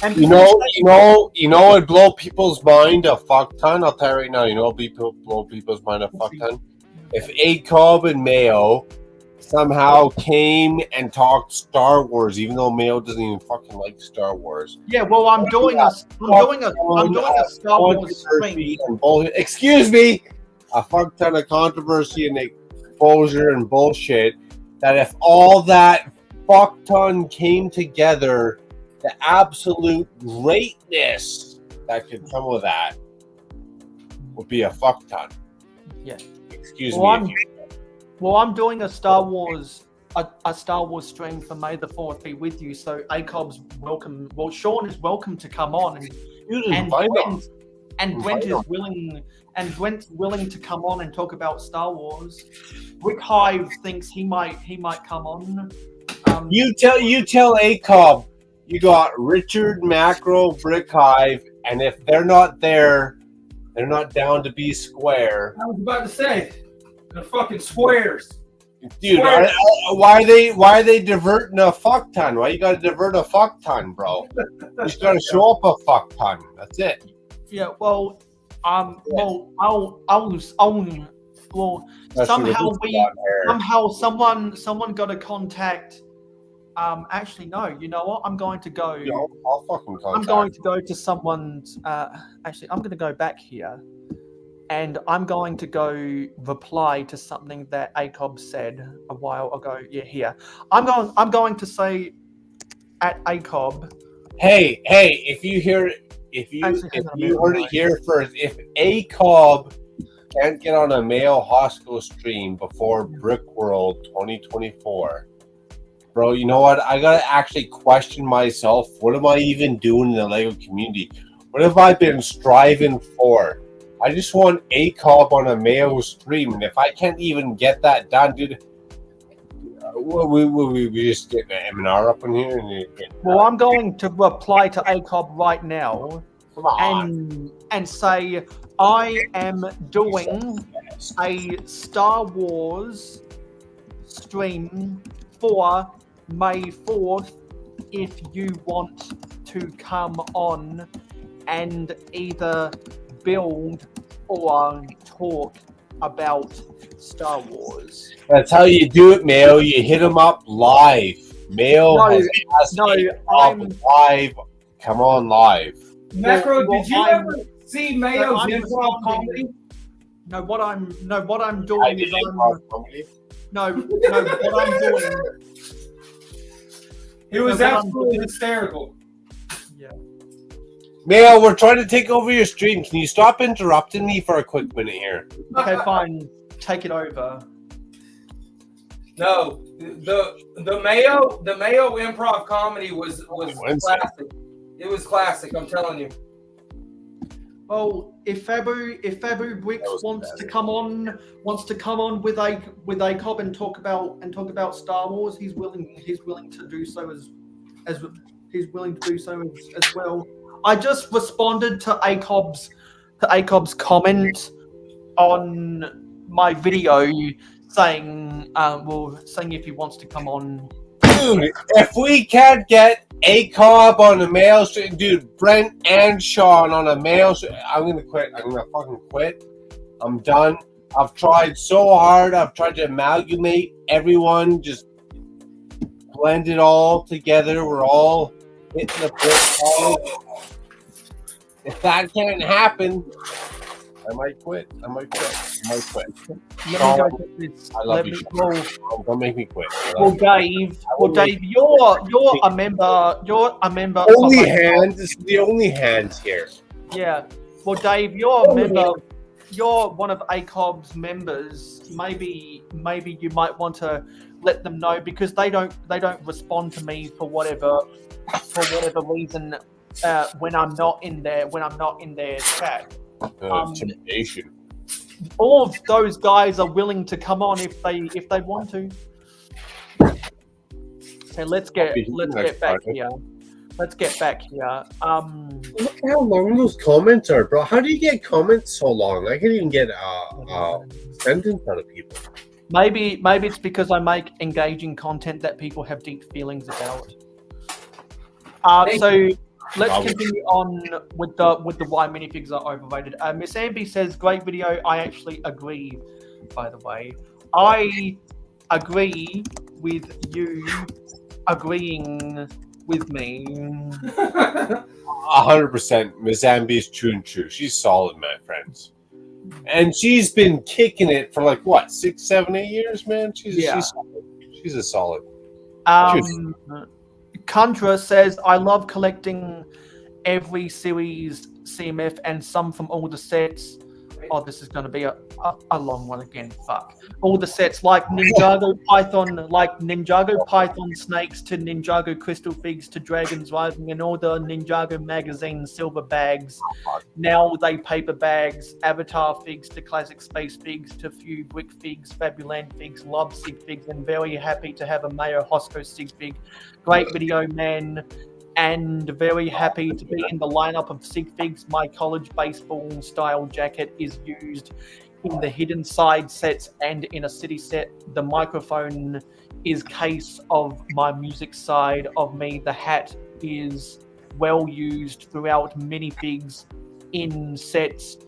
And you know, it blow people's mind a fuck ton. I'll tell you right now. You know, blow people's mind a fuck ton. If ACOB and Mayo somehow came and talked Star Wars, even though Mayo doesn't even fucking like Star Wars. Yeah, well, I'm doing a Star Wars stream. Excuse me, a fuck ton of controversy and exposure and bullshit. That if all that fuck ton came together, the absolute greatness that could come with that would be a fuck ton. Yeah. Excuse me. I'm doing a Star Wars stream for May the 4th be with you. So ACOB's welcome. Well, Sean is welcome to come on, and Brent is willing. And Brent's willing to come on and talk about Star Wars. Rick Hive thinks he might come on. You tell ACOB you got Richard, Macro, Brick Hive, and if they're not there, they're not down to be square. I was about to say, they're fucking squares. Dude, why are they diverting a fuck ton? Why you gotta divert a fuck ton, bro? You just gotta show up a fuck ton. That's it. Yeah, well, someone got to contact. Actually, no. You know what? I'm going to go. I'll fucking contact. I'm going to go to someone's. Actually, I'm going to go back here, and I'm going to go reply to something that ACOB said a while ago. Yeah, here. I'm going to say at ACOB. Hey! If you hear if you Actually, if hang on a you minute, heard it here first, if a cob can't get on a Mayo Hosko stream before Brickworld 2024, bro, you know what? I gotta actually question myself. What am I even doing in the LEGO community? What have I been striving for? I just want a cob on a Mayo stream, and if I can't even get that done, dude, we just get an M&R up in here. Well, I'm going to reply to ACOB right now and say I am doing a Star Wars stream for May 4th if you want to come on and either build or talk about Star Wars. That's how you do it, Mayo. You hit them up live. Mayo has live. Come on, live. Macro, did you ever see Mayo's improv comedy? No, what I'm doing is what I'm doing. It was absolutely hysterical. Mayo, we're trying to take over your stream. Can you stop interrupting me for a quick minute here? Okay, fine. Take it over. No, the Mayo improv comedy was classic. It was classic. I'm telling you. Well, if Fabu Bricks wants to come on with a cob and talk about Star Wars, he's willing to do so as well. I just responded to ACOB's comment on my video saying if he wants to come on. Dude, if we can't get a cob on a Mayo stream, dude, Brent and Sean on a Mayo stream, I'm gonna quit. I'm gonna fucking quit. I'm done. I've tried so hard. I've tried to amalgamate everyone, just blend it all together. We're all hitting the brick. If that can't happen, I might quit. I might quit. Let me go. Don't make me quit. Well, Dave, you're a member. You're a member. Only hand. This is the only hands here. Yeah. Well, Dave, you're a member. You're one of ACOB's members. Maybe you might want to let them know because they don't respond to me for whatever reason when I'm not in their chat. Intimidation. All of those guys are willing to come on if they want to. Okay, let's get back here. Let's get back here. Look how long those comments are, bro. How do you get comments so long? I can't even get a sentence out of people. Maybe it's because I make engaging content that people have deep feelings about. So let's continue on with the why minifigs are overrated. Miss Amby says, great video. I actually agree, by the way. I agree with you agreeing with me. 100%. Miss Amby is true and true. She's solid, my friends. And she's been kicking it for like, what, 6, 7, 8 years, man? She's a solid. Kandra says, I love collecting every series CMF and some from all the sets. Oh, this is going to be a long one again. Fuck. All the sets like Ninjago Python snakes to Ninjago Crystal Figs to Dragons Rising and all the Ninjago magazine silver bags. Now they paper bags, Avatar figs to classic space figs to few brick figs, Fabuland figs, love sig figs, and very happy to have a Mayo Hosko sig fig. Great video, man. And very happy to be in the lineup of sig figs. My college baseball style jacket is used in the hidden side sets and in a city set. The microphone is case of my music side of me. The hat is well used throughout minifigs in sets.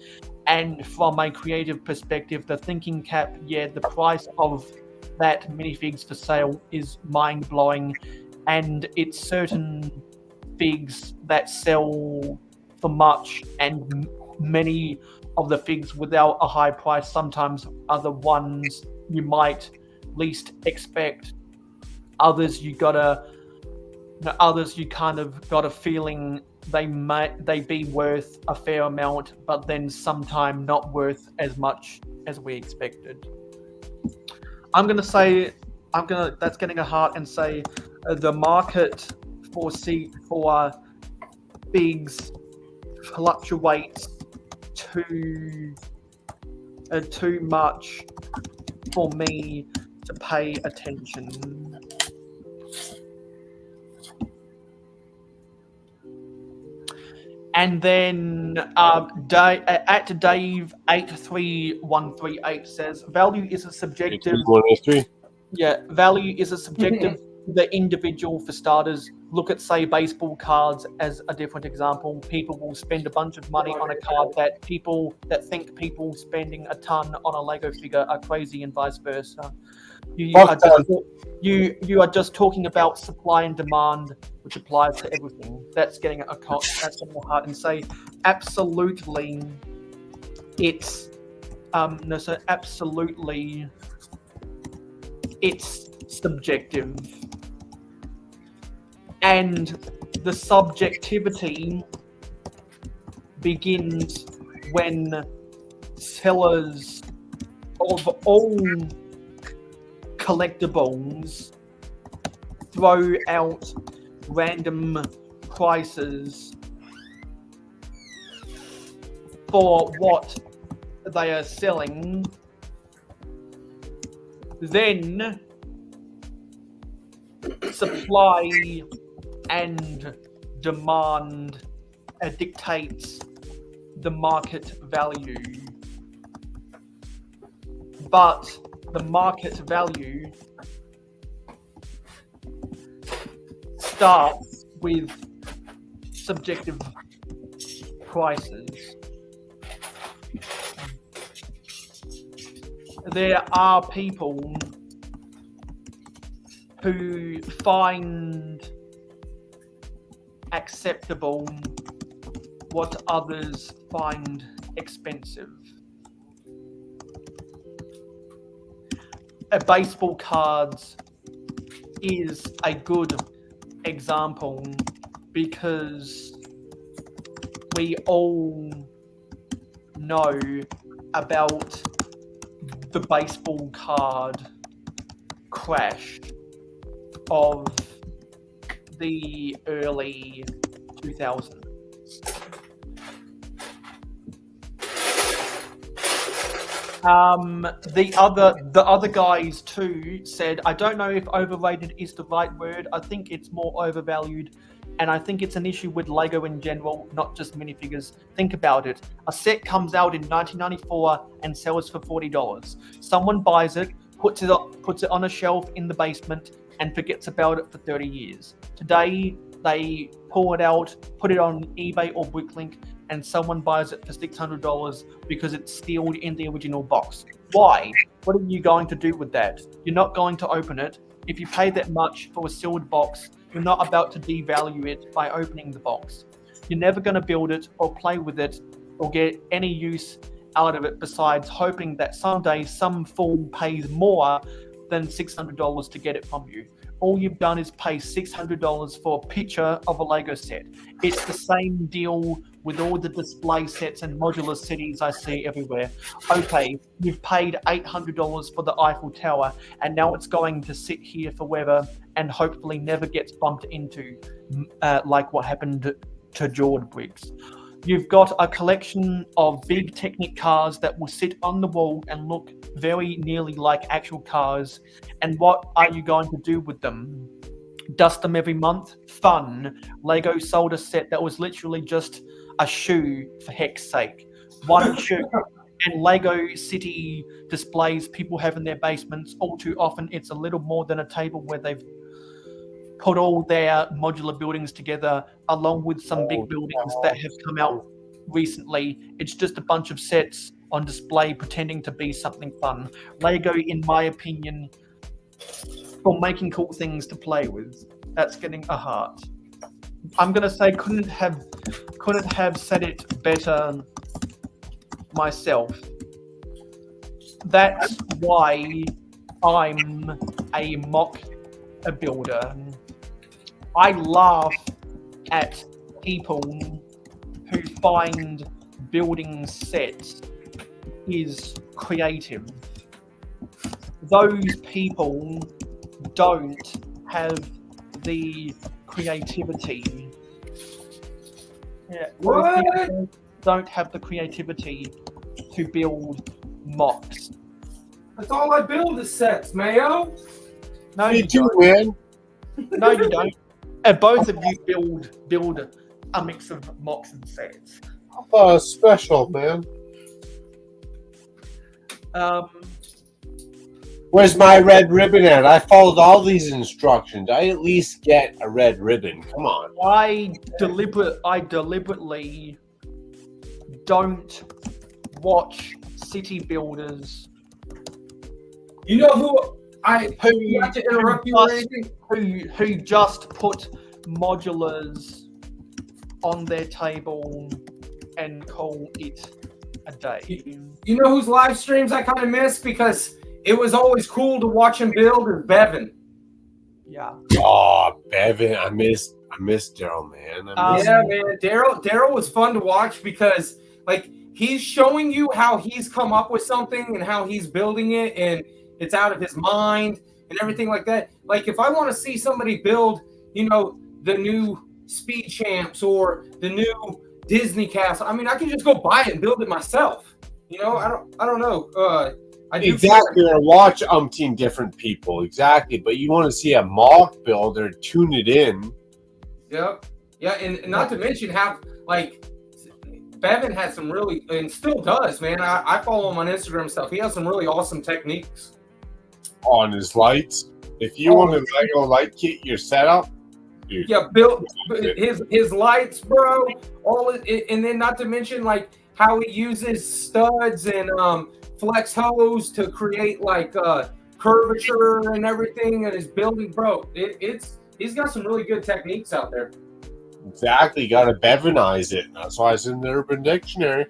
And from a creative perspective, the thinking cap, the price of that minifigs for sale is mind-blowing. And it's certain figs that sell for much, and many of the figs without a high price sometimes are the ones you might least expect. Others you kind of got a feeling they be worth a fair amount, but then sometime not worth as much as we expected. That's getting a heart and say the market for bigs fluctuates too much for me to pay attention. And then at Dave83138 says value is a subjective. Value is a subjective to the individual. For starters, look at say baseball cards as a different example. People will spend a bunch of money on a card that think people spending a ton on a Lego figure are crazy, and vice versa. You are just talking about supply and demand, which applies to everything. That's getting a heart and say absolutely. Absolutely, it's subjective, and the subjectivity begins when sellers of all collectibles throw out random prices for what they are selling. Then supply and demand dictates the market value. But the market value starts with subjective prices. There are people who find acceptable what others find expensive. Baseball cards is a good example because we all know about the baseball card crash of the early 2000s. The other guys too said, I don't know if overrated is the right word. I think it's more overvalued, and I think it's an issue with Lego in general, not just minifigures. Think about it. A set comes out in 1994 and sells for $40. Someone buys it, puts it on a shelf in the basement, and forgets about it for 30 years. Today, they pull it out, put it on eBay or Bricklink, and someone buys it for $600 because it's sealed in the original box. Why? What are you going to do with that? You're not going to open it. If you pay that much for a sealed box, you're not about to devalue it by opening the box. You're never going to build it or play with it or get any use out of it besides hoping that someday some fool pays more than $600 to get it from you. All you've done is pay $600 for a picture of a Lego set. It's the same deal with all the display sets and modular cities I see everywhere. Okay, you've paid $800 for the Eiffel Tower, and now it's going to sit here forever and hopefully never gets bumped into, like what happened to Jord bricks. You've got a collection of big Technic cars that will sit on the wall and look very nearly like actual cars. And what are you going to do with them? Dust them every month? Fun. Lego sold a set that was literally just a shoe, for heck's sake. One shoe. And Lego City displays people have in their basements, all too often it's a little more than a table where they've put all their modular buildings together along with some big buildings that have come out recently. It's just a bunch of sets on display pretending to be something fun. Lego, in my opinion, for making cool things to play with, that's getting a heart. I'm gonna say couldn't have said it better myself. That's why I'm a mock builder. I laugh at people who find building sets is creative. Those people don't have the creativity. Yeah, What? those people don't have the creativity to build mocks. That's all I build is sets, Mayo. No, Me you too, don't. man. No, you don't. And both of you build a mix of mocks and sets. Special, man. Where's my red ribbon at? I followed all these instructions. I at least get a red ribbon. Come on. I deliberately don't watch city builders. You know who not to interrupt you or anything? Who just put modulars on their table and call it a day. You know whose live streams I kind of miss because it was always cool to watch him build is Bevan. Yeah. Oh, Bevan, I missed Daryl, man. Yeah, man. Daryl was fun to watch because like he's showing you how he's come up with something and how he's building it, and it's out of his mind and everything like that. Like if I want to see somebody build, you know, the new Speed Champs or the new Disney Castle, I mean, I can just go buy it and build it myself. You know, I don't know. I do exactly. Or watch umpteen different people. Exactly. But you want to see a mock builder, tune it in. Yep. Yeah, and not to mention how like Bevan had some really, and still does, man. I follow him on Instagram stuff. He has some really awesome techniques on his lights. If you want to Lego light kit your setup, dude. Yeah, built his lights, bro. And then not to mention like how he uses studs and flex hose to create like curvature and everything in his building, bro. He's got some really good techniques out there. Exactly, got to Bevanize it. That's why it's in the Urban Dictionary.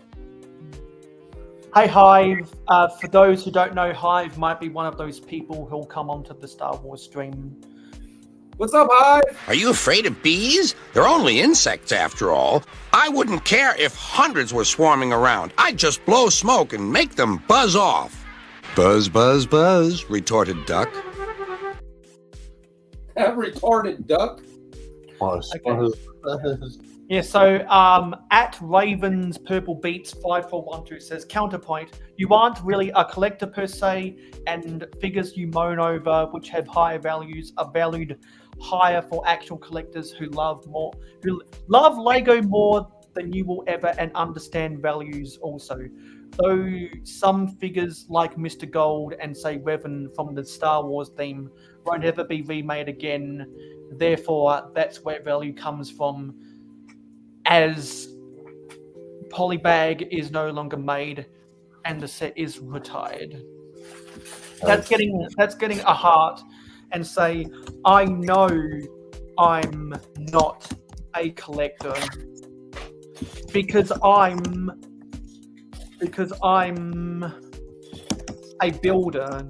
Hey Hive, for those who don't know, Hive might be one of those people who'll come onto the Star Wars stream. What's up, Hive? Are you afraid of bees? They're only insects after all. I wouldn't care if hundreds were swarming around. I'd just blow smoke and make them buzz off. Buzz, buzz, buzz, retorted Duck. That retarded duck. Yeah, so at Ravens Purple Beats 5412 says counterpoint, you aren't really a collector per se, and figures you moan over which have higher values are valued higher for actual collectors who love Lego more than you will ever and understand values also. Though some figures like Mr. Gold and say Revan from the Star Wars theme won't ever be remade again, therefore that's where value comes from, as Polybag is no longer made and the set is retired. That's getting a heart and say, I know I'm not a collector because I'm a builder,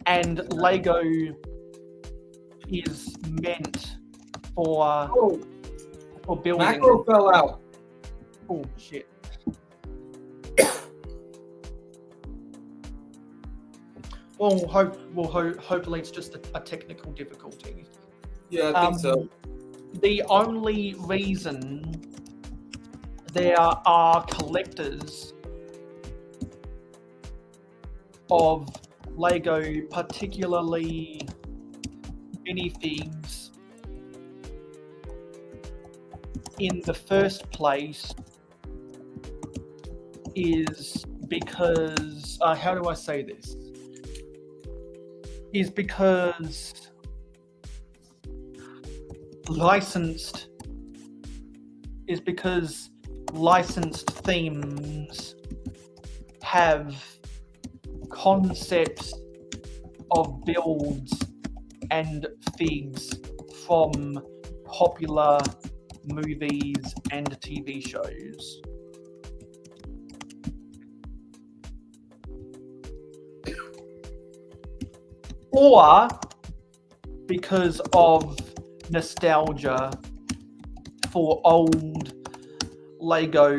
and Lego is meant for building. Macro fell out. Oh shit. Hopefully it's just a technical difficulty. Yeah, I think so. The only reason there are collectors of Lego, particularly minifigs, in the first place is because, how do I say this? Is because licensed themes have concepts of builds and figs from popular movies and TV shows. Or because of nostalgia for old Lego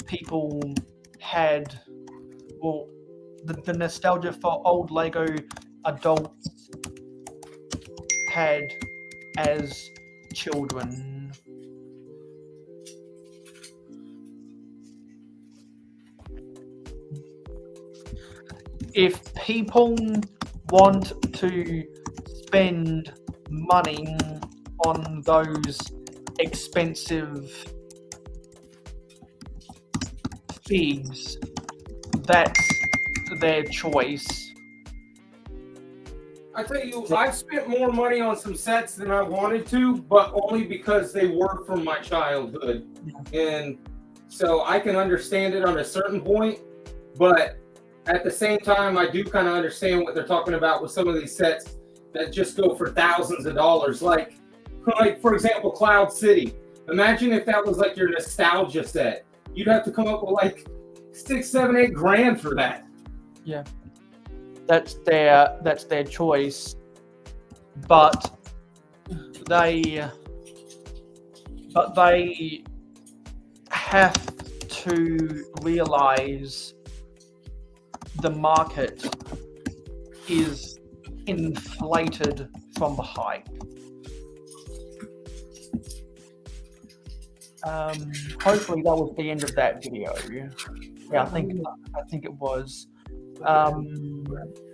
people had, well, the nostalgia for old Lego adults had as children. If people want to spend money on those expensive figs, that's their choice. I tell you, I've spent more money on some sets than I wanted to, but only because they were from my childhood. And so I can understand it on a certain point, but at the same time, I do kind of understand what they're talking about with some of these sets that just go for thousands of dollars. Like for example, Cloud City. Imagine if that was like your nostalgia set. You'd have to come up with like 6, 7, 8 grand for that. Yeah, that's their choice, but they have to realize the market is inflated from the hype. Hopefully that was the end of that video. Yeah, I think it was.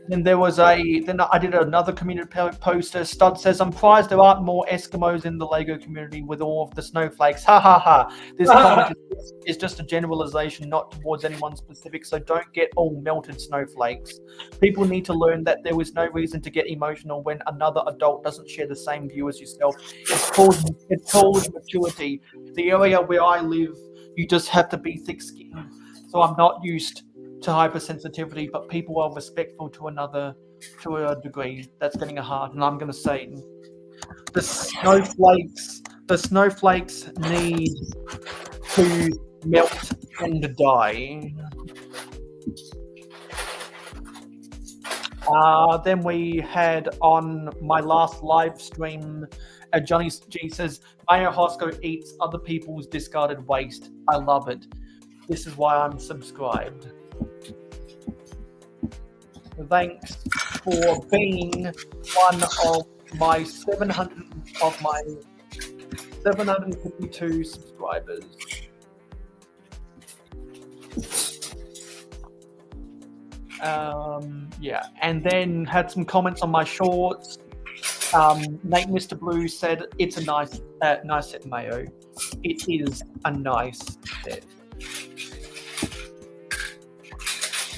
Then there was then I did another community poster. Stud says, I'm surprised there aren't more Eskimos in the Lego community with all of the snowflakes. Ha ha ha. This comment is just a generalization, not towards anyone specific, so don't get all melted snowflakes. People need to learn that there is no reason to get emotional when another adult doesn't share the same view as yourself. It's called maturity. The area where I live, you just have to be thick-skinned. So I'm not used to hypersensitivity, but people are respectful to a degree. That's getting a heart, and I'm going to say the snowflakes need to melt and die. Then we had on my last live stream, Johnny G says, Mayo Hosko eats other people's discarded waste. I love it. This is why I'm subscribed. Thanks for being one of my 752 subscribers. Yeah, and then had some comments on my shorts. Nate Mr. Blue said it's a nice set, Mayo. It is a nice set.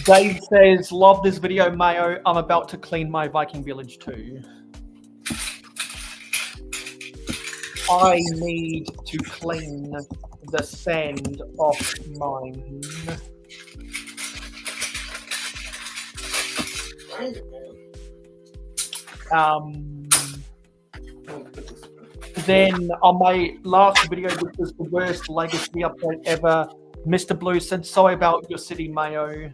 Dave says, love this video, Mayo. I'm about to clean my Viking village too. I need to clean the sand off mine. Then on my last video, which was the worst legacy update ever, Mr. Blue said, sorry about your city, Mayo.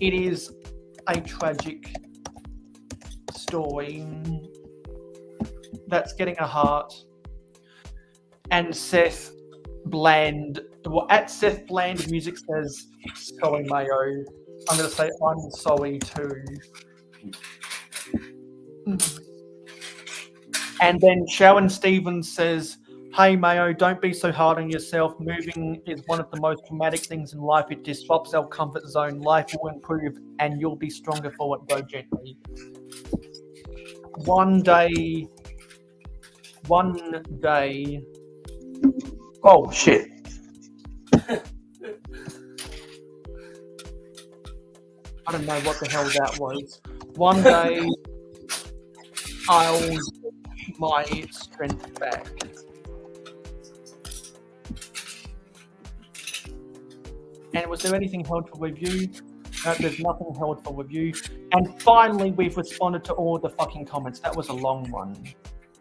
It is a tragic story that's getting a heart. And Seth Bland, well, at Seth Bland Music says, sorry, Mayo. I'm going to say I'm sorry too. And then Sharon Stevens says, hey Mayo, don't be so hard on yourself. Moving is one of the most traumatic things in life. It disrupts our comfort zone. Life will improve and you'll be stronger for it. Go gently. One day. Oh shit. I don't know what the hell that was. One day I'll get my strength back. And was there anything held for review? No, there's nothing held for review. And finally, we've responded to all the fucking comments. That was a long one.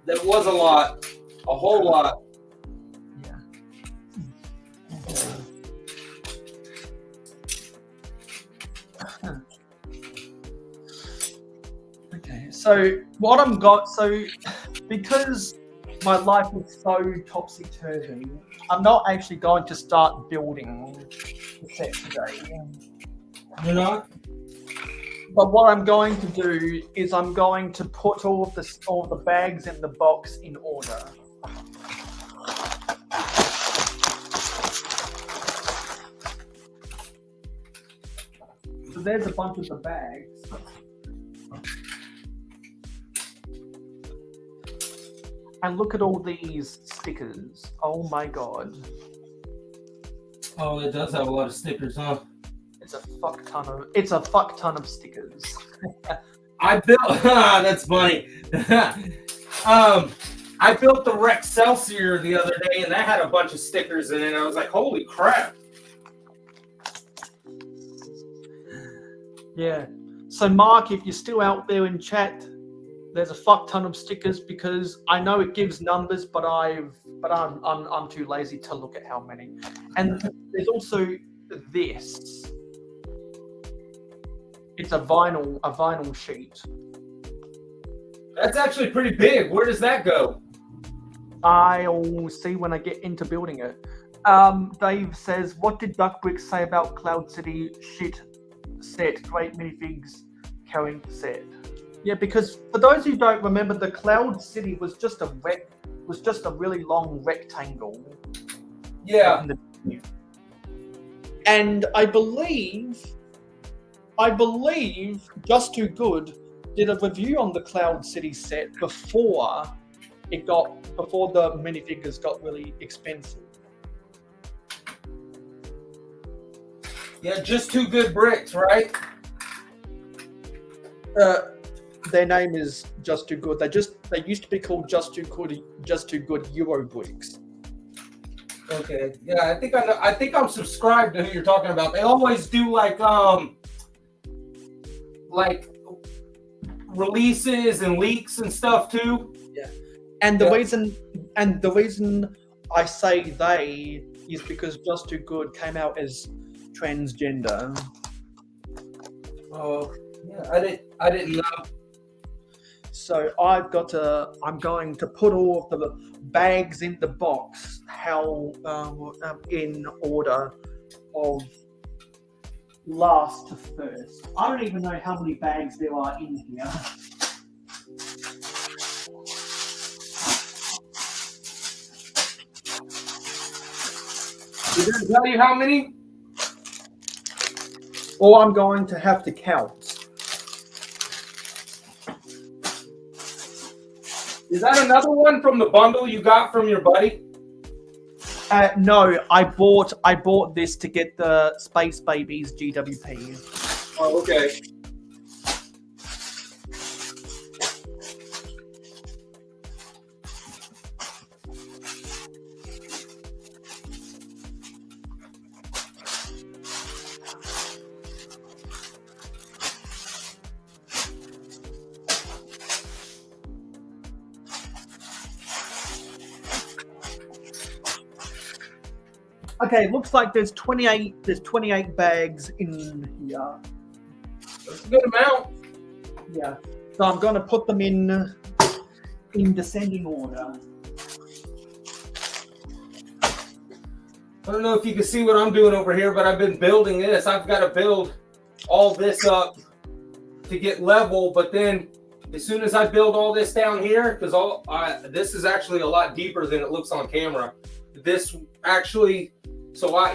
That was a lot. A whole lot. Yeah. Okay, so what I've got, because My life is so topsy-turvy. I'm not actually going to start building the set today. You're not? But what I'm going to do is I'm going to put all the bags in the box in order. So there's a bunch of the bags. And look at all these stickers. Oh my god. Oh, it does have a lot of stickers, huh? It's a fuck ton of stickers. I built that's funny. I built the Rex Celsior the other day and that had a bunch of stickers in it. I was like, holy crap. Yeah. So Mark, if you're still out there in chat, there's a fuck ton of stickers because I know it gives numbers, but I'm too lazy to look at how many. And there's also this. It's a vinyl sheet. That's actually pretty big. Where does that go? I'll see when I get into building it. Dave says, what did Duckbrick say about Cloud City shit set? Great minifigs carrying the set. Yeah, because for those who don't remember, the Cloud City was just a really long rectangle. Yeah. And I believe Just Too Good did a review on the Cloud City set before the minifigures got really expensive. Yeah, Just Too Good bricks, right? Their name is Just Too Good. They used to be called Just Too Good Euro bricks. Okay. Yeah, I think I know. I think I'm subscribed to who you're talking about. They always do like releases and leaks and stuff too. Yeah. And the reason I say they is because Just Too Good came out as transgender. Oh, yeah, I didn't know. So I'm going to put all of the bags in the box in order of last to first. I don't even know how many bags there are in here. Did it tell you how many? Or I'm going to have to count. Is that another one from the bundle you got from your buddy? No, I bought this to get the Space Babies GWP. Oh, okay. Okay, looks like there's 28 bags in here. That's a good amount. Yeah. So I'm going to put them in descending order. I don't know if you can see what I'm doing over here, but I've been building this. I've got to build all this up to get level, but then as soon as I build all this down here, because this is actually a lot deeper than it looks on camera. This actually,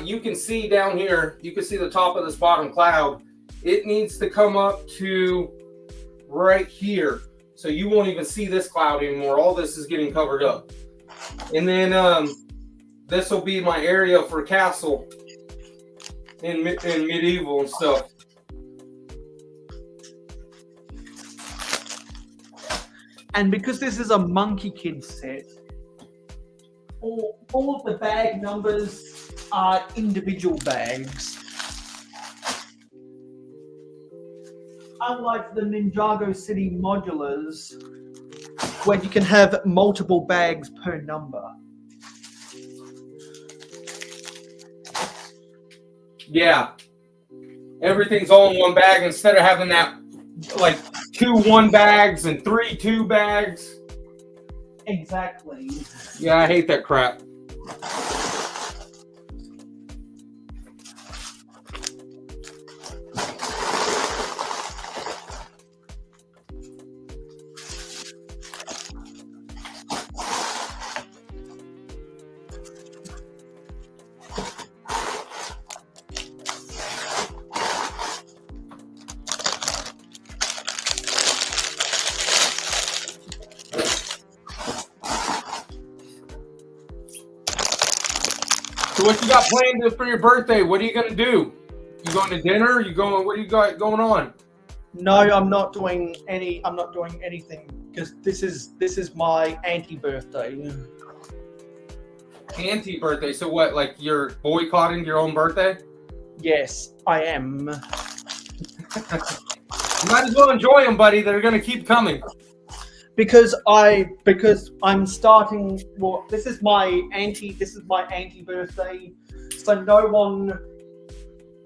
you can see down here, you can see the top of this bottom cloud. It needs to come up to right here. So you won't even see this cloud anymore. All this is getting covered up. And then this will be my area for castle in medieval and stuff. And because this is a Monkey Kid set, all of the bag numbers are individual bags. Unlike the Ninjago City modulars, where you can have multiple bags per number. Yeah. Everything's all in one bag instead of having that like 2 1 bags and 3 2 bags. Exactly. Yeah, I hate that crap. So what you got planned for your birthday? What are you gonna do? You going to dinner? You going? What do you got going on? No, I'm not doing any. I'm not doing anything because this is my anti-birthday. Anti-birthday. So what? Like you're boycotting your own birthday? Yes, I am. You might as well enjoy them, buddy. They're gonna keep coming. Because I'm starting. Well, this is my anti-birthday. So no one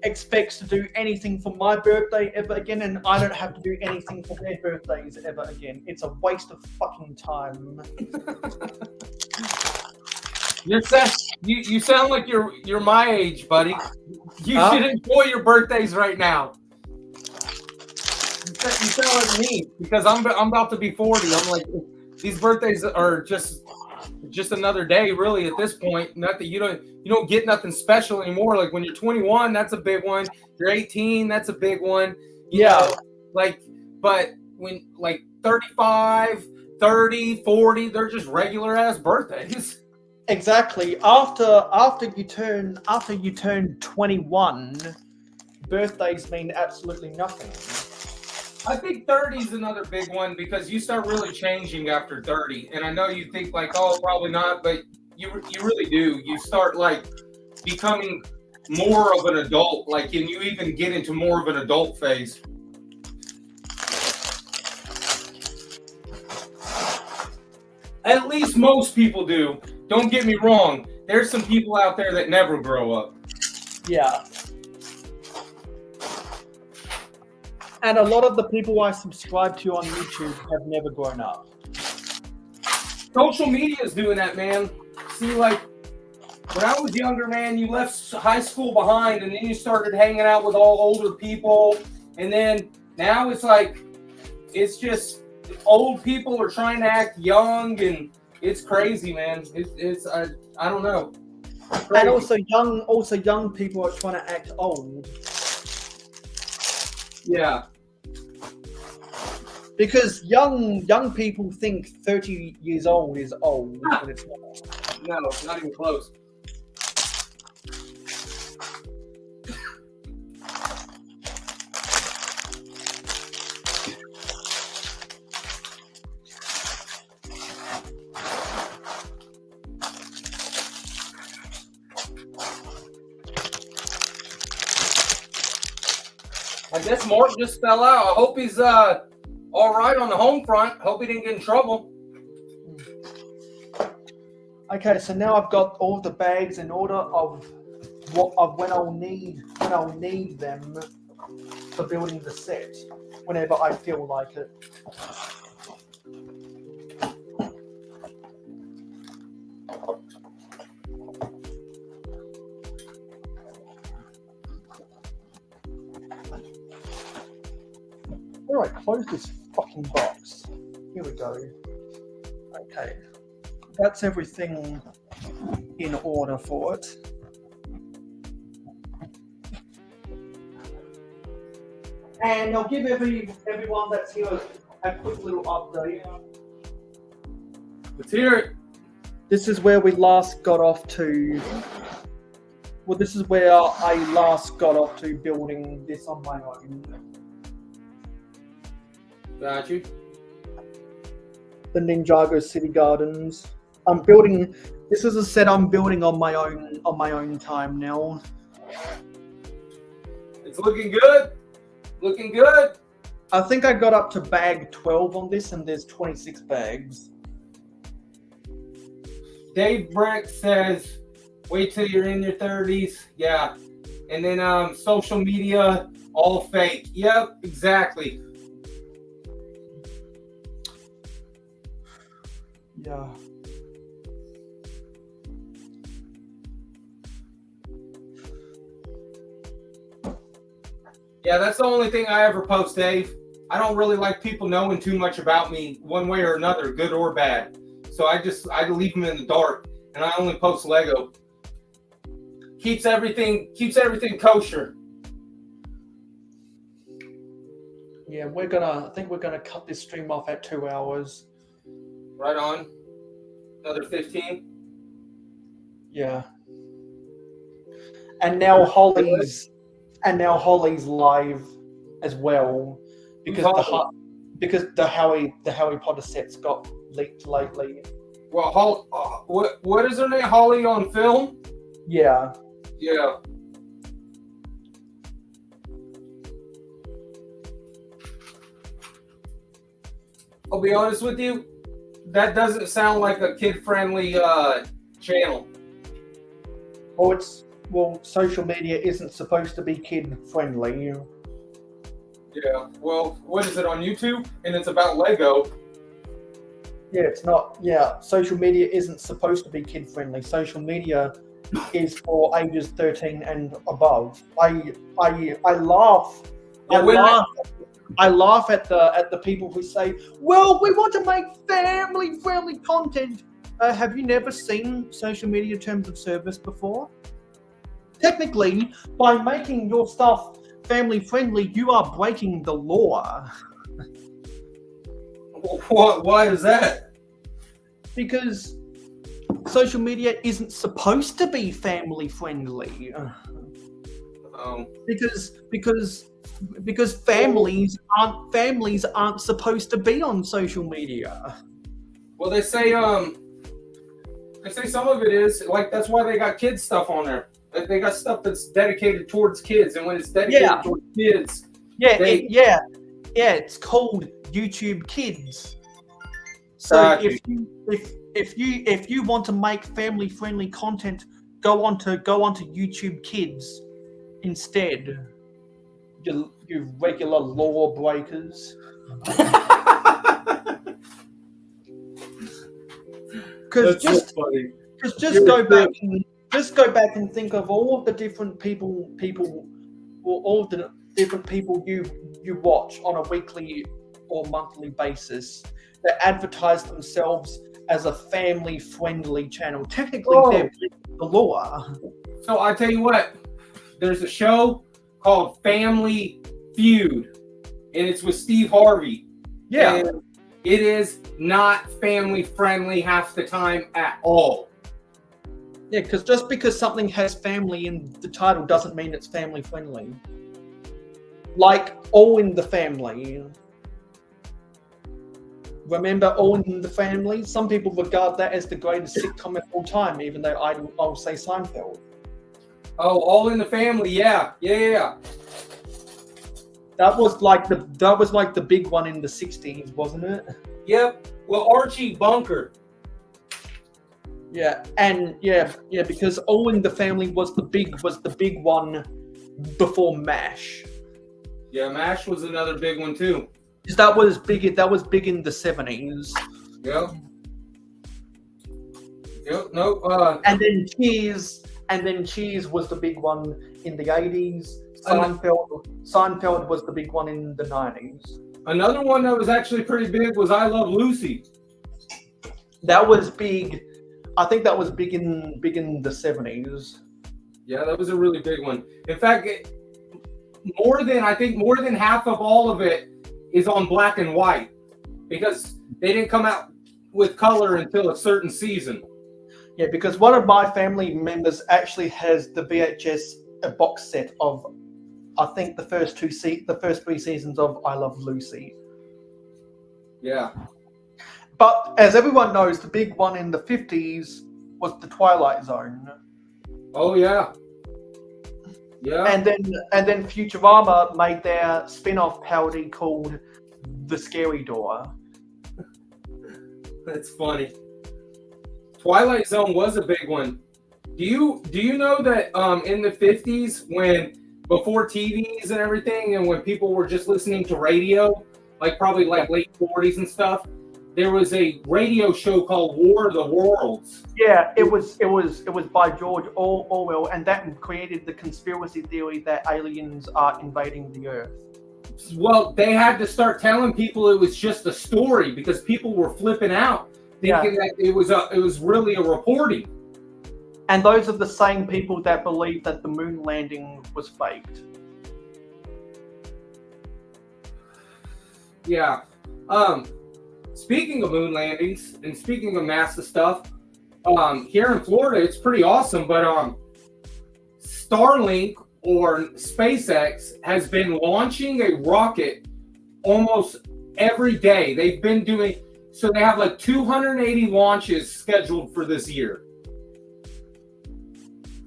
expects to do anything for my birthday ever again, and I don't have to do anything for their birthdays ever again. It's a waste of fucking time. You sound like you're my age, buddy. You should enjoy your birthdays right now. You sound like me because I'm about to be 40. I'm like, these birthdays are just another day, really. At this point, not that you don't get nothing special anymore. Like when you're 21, that's a big one. You're 18, that's a big one. You know, but when like 35, 30, 40, they're just regular ass birthdays. Exactly. After you turn 21, birthdays mean absolutely nothing. I think 30 is another big one because you start really changing after 30. And I know you think like, oh, probably not, but you really do. You start like becoming more of an adult, like, and you even get into more of an adult phase. At least most people do. Don't get me wrong. There's some people out there that never grow up. Yeah. And a lot of the people I subscribe to on YouTube have never grown up. Social media is doing that, man. See, like, when I was younger, man, you left high school behind and then you started hanging out with all older people. And then now it's like, it's just old people are trying to act young and it's crazy, man. I don't know. Crazy. And also young people are trying to act old. Yeah. Because young people think 30 years old is old, but it's not. No, not even close. I guess Mark just fell out. I hope he's all right on the home front. Hope he didn't get in trouble. Okay, so now I've got all the bags in order of when I'll need them for building the set whenever I feel like it. Alright, close this fucking box. Here we go. Okay. That's everything in order for it. And I'll give everyone that's here a quick little update. Let's hear it. This is where we last got off to. Well, this is where I last got off to building this on my own. Got you. The Ninjago City Gardens. I'm building. This is a set I'm building on my own time now. It's looking good. Looking good. I think I got up to bag 12 on this, and there's 26 bags. Dave Brick says, "Wait till you're in your 30s." Yeah, and then social media, all fake. Yep, exactly. Yeah. Yeah, that's the only thing I ever post, Dave. I don't really like people knowing too much about me one way or another, good or bad. So I leave them in the dark, and I only post Lego. Keeps everything kosher. Yeah, I think we're gonna cut this stream off at 2 hours. Right on. Another 15. Yeah. And now Holly's live as well because the Harry Potter sets got leaked lately. Well, what is her name? Holly on film? Yeah. Yeah. I'll be honest with you, that doesn't sound like a kid-friendly channel. Well, social media isn't supposed to be kid-friendly. Yeah. Well, what is it on YouTube? And it's about Lego. Yeah, it's not. Yeah, social media isn't supposed to be kid-friendly. Social media is for ages 13 and above. I laugh. I laugh at the people who say, "Well, we want to make family-friendly content." Have you never seen social media terms of service before? Technically, by making your stuff family-friendly, you are breaking the law. Why is that? Because social media isn't supposed to be family-friendly. Because families aren't supposed to be on social media. Well, they say some of it is like that's why they got kids stuff on there. Like they got stuff that's dedicated towards kids, and when it's dedicated towards kids, it's called YouTube Kids. So if you want to make family friendly content, go onto YouTube Kids instead. You regular law breakers. Because just go back and think of all of the different people you watch on a weekly or monthly basis that advertise themselves as a family-friendly channel. Technically, they're breaking the law. So I tell you what, there's a show called Family Feud, and it's with Steve Harvey. Yeah. And it is not family-friendly half the time at all. Yeah, because just because something has family in the title doesn't mean it's family-friendly. Like All in the Family. Remember All in the Family? Some people regard that as the greatest sitcom of all time, even though I'll say Seinfeld. Oh, All in the Family, yeah. That was like the big one in the 60s, wasn't it? Yep. Well, Archie Bunker. Yeah, and because All in the Family was the big one before MASH. Yeah, MASH was another big one too. That was big in the 70s. Yep. No. And then Cheers was the big one in the 80s. Seinfeld was the big one in the 90s. Another one that was actually pretty big was I Love Lucy. That was big. I think that was big in the 70s. Yeah, that was a really big one. In fact, more than half of all of it is on black and white because they didn't come out with color until a certain season. Yeah, because one of my family members actually has the VHS box set of, I think, the first 3 seasons of I Love Lucy. Yeah. But as everyone knows, the big one in the 50s was The Twilight Zone. Oh yeah. Yeah. And then Futurama made their spin-off parody called The Scary Door. That's funny. Twilight Zone was a big one. Do you know that in the 50s, before TVs and everything, and when people were just listening to radio, like probably like late 40s and stuff, there was a radio show called War of the Worlds. Yeah, it was by George Orwell, and that created the conspiracy theory that aliens are invading the Earth. Well, they had to start telling people it was just a story because people were flipping out, thinking that it was really a reporting. And those are the same people that believe that the moon landing was faked. Yeah. Speaking of moon landings and speaking of NASA stuff, here in Florida, it's pretty awesome. But Starlink or SpaceX has been launching a rocket almost every day. They've been doing so. They have like 280 launches scheduled for this year.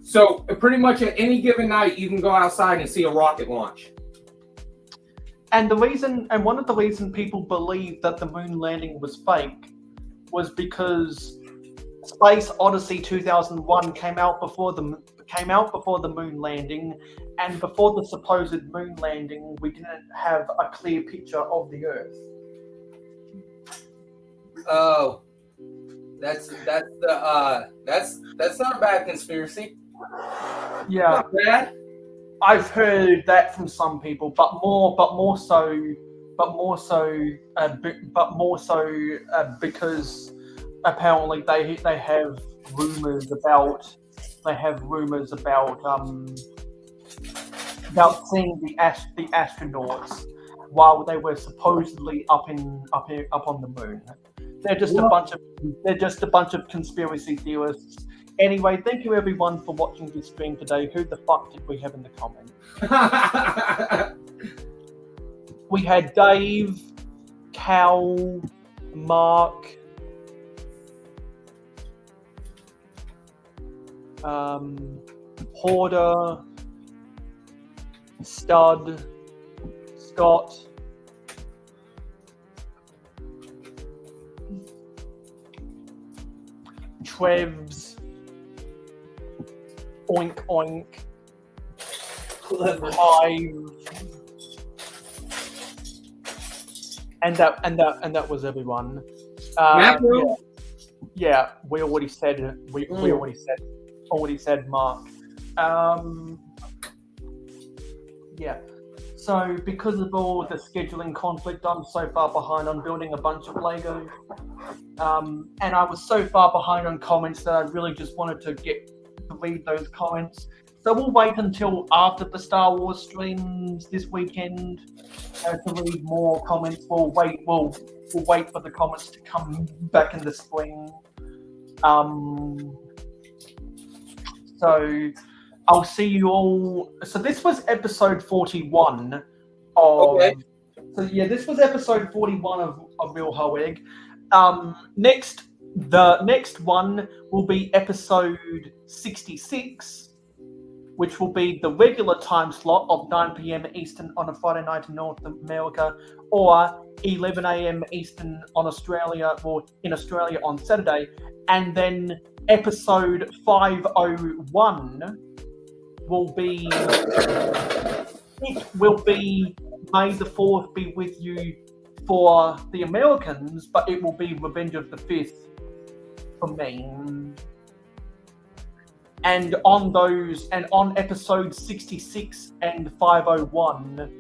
So pretty much at any given night, you can go outside and see a rocket launch. And one of the reasons people believe that the moon landing was fake was because Space Odyssey 2001 came out before the moon landing, and before the supposed moon landing, we didn't have a clear picture of the Earth. Oh, that's not a bad conspiracy. Yeah, not bad. I've heard that from some people, but more so because apparently they have rumors about seeing the astronauts while they were supposedly up on the moon. They're just a bunch of conspiracy theorists. Anyway, thank you everyone for watching this stream today. Who the fuck did we have in the comments? We had Dave, Cal, Mark, Porter, Stud, Scott, Trevs, Oink Oink, Hive, and that was everyone. Yeah, we already said Mark. Yeah. So because of all the scheduling conflict, I'm so far behind on building a bunch of Lego. And I was so far behind on comments that I really just wanted to read those comments. So we'll wait until after the Star Wars streams this weekend to read more comments. We'll wait for the comments to come back in the spring. So I'll see you all. So this was episode 41 of. Okay. So yeah, this was episode 41 of Real Whole Egg. The next one will be episode 66, which will be the regular time slot of 9 p.m. Eastern on a Friday night in North America, or 11 a.m. Eastern on Australia, or in Australia on Saturday. And then episode 501 will be May the 4th be with you for the Americans, but it will be Revenge of the 5th for me. And on episode 66 and 501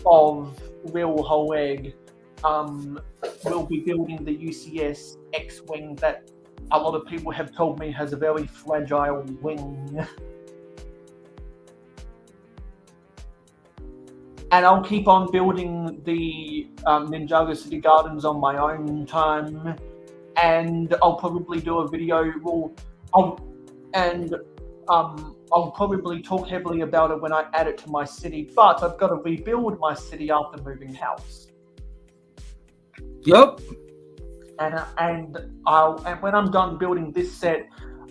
of Real Whole Egg, we'll be building the UCS X-Wing that a lot of people have told me has a very fragile wing. And I'll keep on building the Ninjago City Gardens on my own time. And I'll probably do a video. I'll probably talk heavily about it when I add it to my city. But I've got to rebuild my city after moving house. Yep. And when I'm done building this set,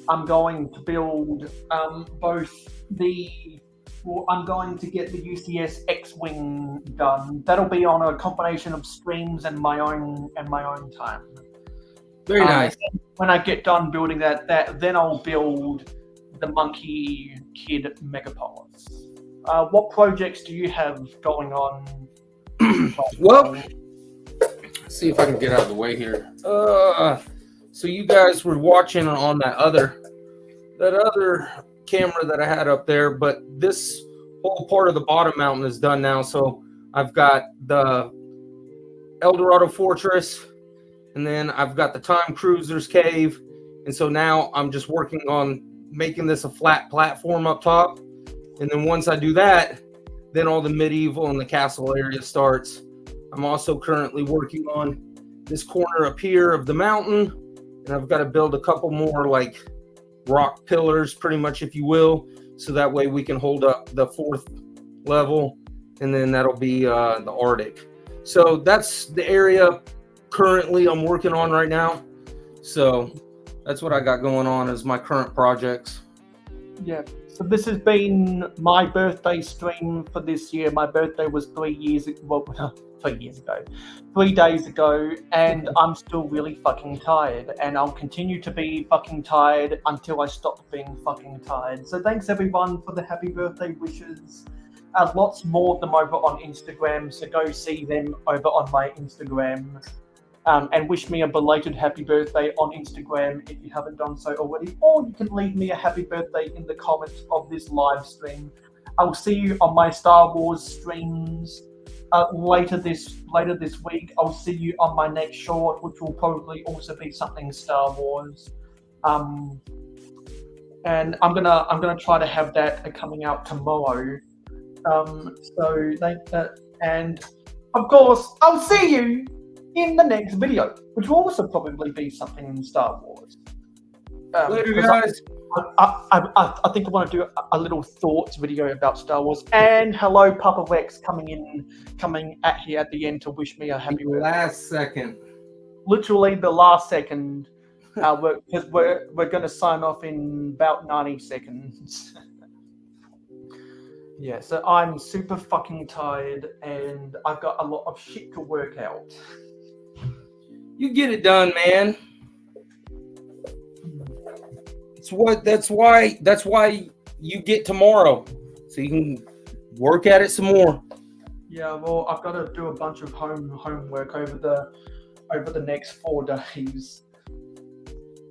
I'm going to build I'm going to get the UCS X-Wing done. That'll be on a combination of streams and my own time. Very nice. When I get done building that then I'll build the Monkey Kid Megapolis. What projects do you have going on? Well, Let's see if I can get out of the way here. So you guys were watching on that other camera that I had up there, but this whole part of the bottom mountain is done now. So I've got the Eldorado Fortress, and then I've got the Time Cruiser's Cave, and so now I'm just working on making this a flat platform up top, and then once I do that, then all the medieval and the castle area starts. I'm also currently working on this corner up here of the mountain, and I've got to build a couple more like rock pillars, pretty much, if you will, so that way we can hold up the 4th level, and then that'll be the Arctic. So that's the area currently I'm working on right now. So that's what I got going on as my current projects. Yeah, so this has been my birthday stream for this year. My birthday was 3 years ago. Well, 3 years ago. 3 days ago, and I'm still really fucking tired. And I'll continue to be fucking tired until I stop being fucking tired. So thanks everyone for the happy birthday wishes. Lots more of them over on Instagram, so go see them over on my Instagram. And wish me a belated happy birthday on Instagram if you haven't done so already, or you can leave me a happy birthday in the comments of this live stream. I'll see you on my Star Wars streams later this week. I'll see you on my next short, which will probably also be something Star Wars. And I'm gonna try to have that coming out tomorrow. So thank that, and of course I'll see you in the next video, which will also probably be something in Star Wars. Later, guys. I think I want to do a little thoughts video about Star Wars. And hello, Papa Rex, coming at here at the end to wish me a happy birthday. Last second. Literally the last second. Because we're going to sign off in about 90 seconds. Yeah, so I'm super fucking tired, and I've got a lot of shit to work out. You get it done, man. That's why you get tomorrow, so you can work at it some more. Yeah, well, I've got to do a bunch of homework over the next 4 days.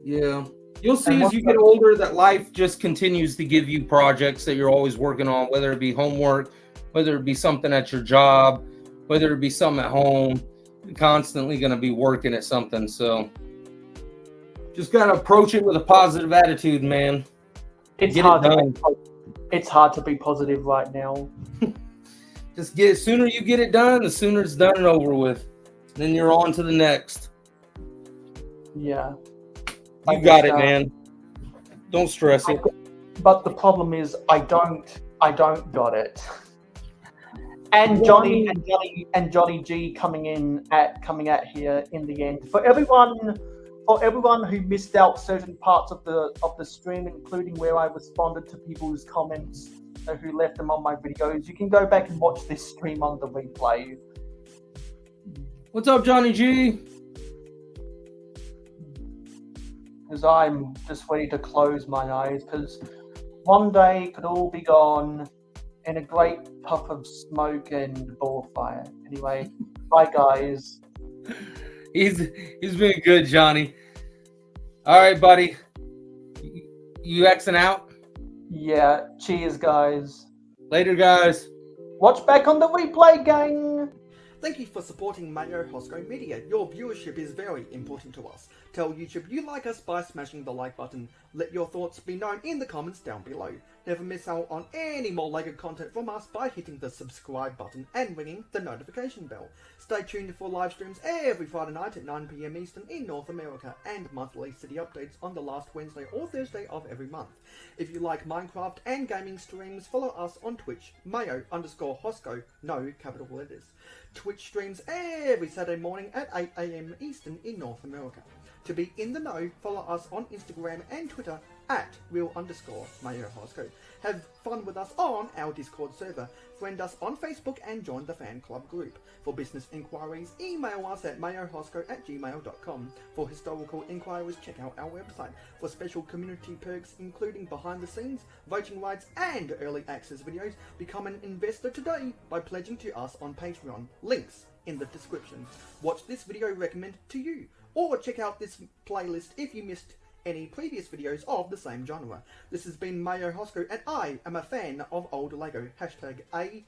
Yeah. You'll see as you get older that life just continues to give you projects that you're always working on, whether it be homework, whether it be something at your job, whether it be something at home. You're constantly going to be working at something. So just got to approach it with a positive attitude, man. It's hard to be positive right now. Just the sooner you get it done, the sooner it's done and over with. Then you're on to the next. Yeah. You got it, man. Don't stress it. But the problem is, I don't got it. And Johnny G coming at here in the end. For everyone who missed out certain parts of the stream, including where I responded to people's comments who left them on my videos, you can go back and watch this stream on the replay. What's up, Johnny G? Because I'm just ready to close my eyes, because one day it could all be gone in a great puff of smoke and bonfire. Anyway, bye guys. He's been good, Johnny. All right, buddy. You Xing out? Yeah, cheers guys. Later, guys. Watch back on the replay, gang. Thank you for supporting Mayo Hosko Media. Your viewership is very important to us. Tell YouTube you like us by smashing the like button. Let your thoughts be known in the comments down below. Never miss out on any more LEGO content from us by hitting the subscribe button and ringing the notification bell. Stay tuned for live streams every Friday night at 9 PM Eastern in North America, and monthly city updates on the last Wednesday or Thursday of every month. If you like Minecraft and gaming streams, follow us on Twitch, Mayo_Hosko, no capital letters. Twitch streams every Saturday morning at 8 AM Eastern in North America. To be in the know, follow us on Instagram and Twitter at @real_Mayo Hosko. Have fun with us on our Discord server. Friend us on Facebook and join the fan club group. For business inquiries, email us at mayohosko@gmail.com. For historical inquiries, check out our website. For special community perks, including behind the scenes, voting rights, and early access videos, become an investor today by pledging to us on Patreon. Links in the description. Watch this video recommended to you, or check out this playlist if you missed any previous videos of the same genre. This has been Mayo Hosko, and I am a fan of old LEGO. #AFO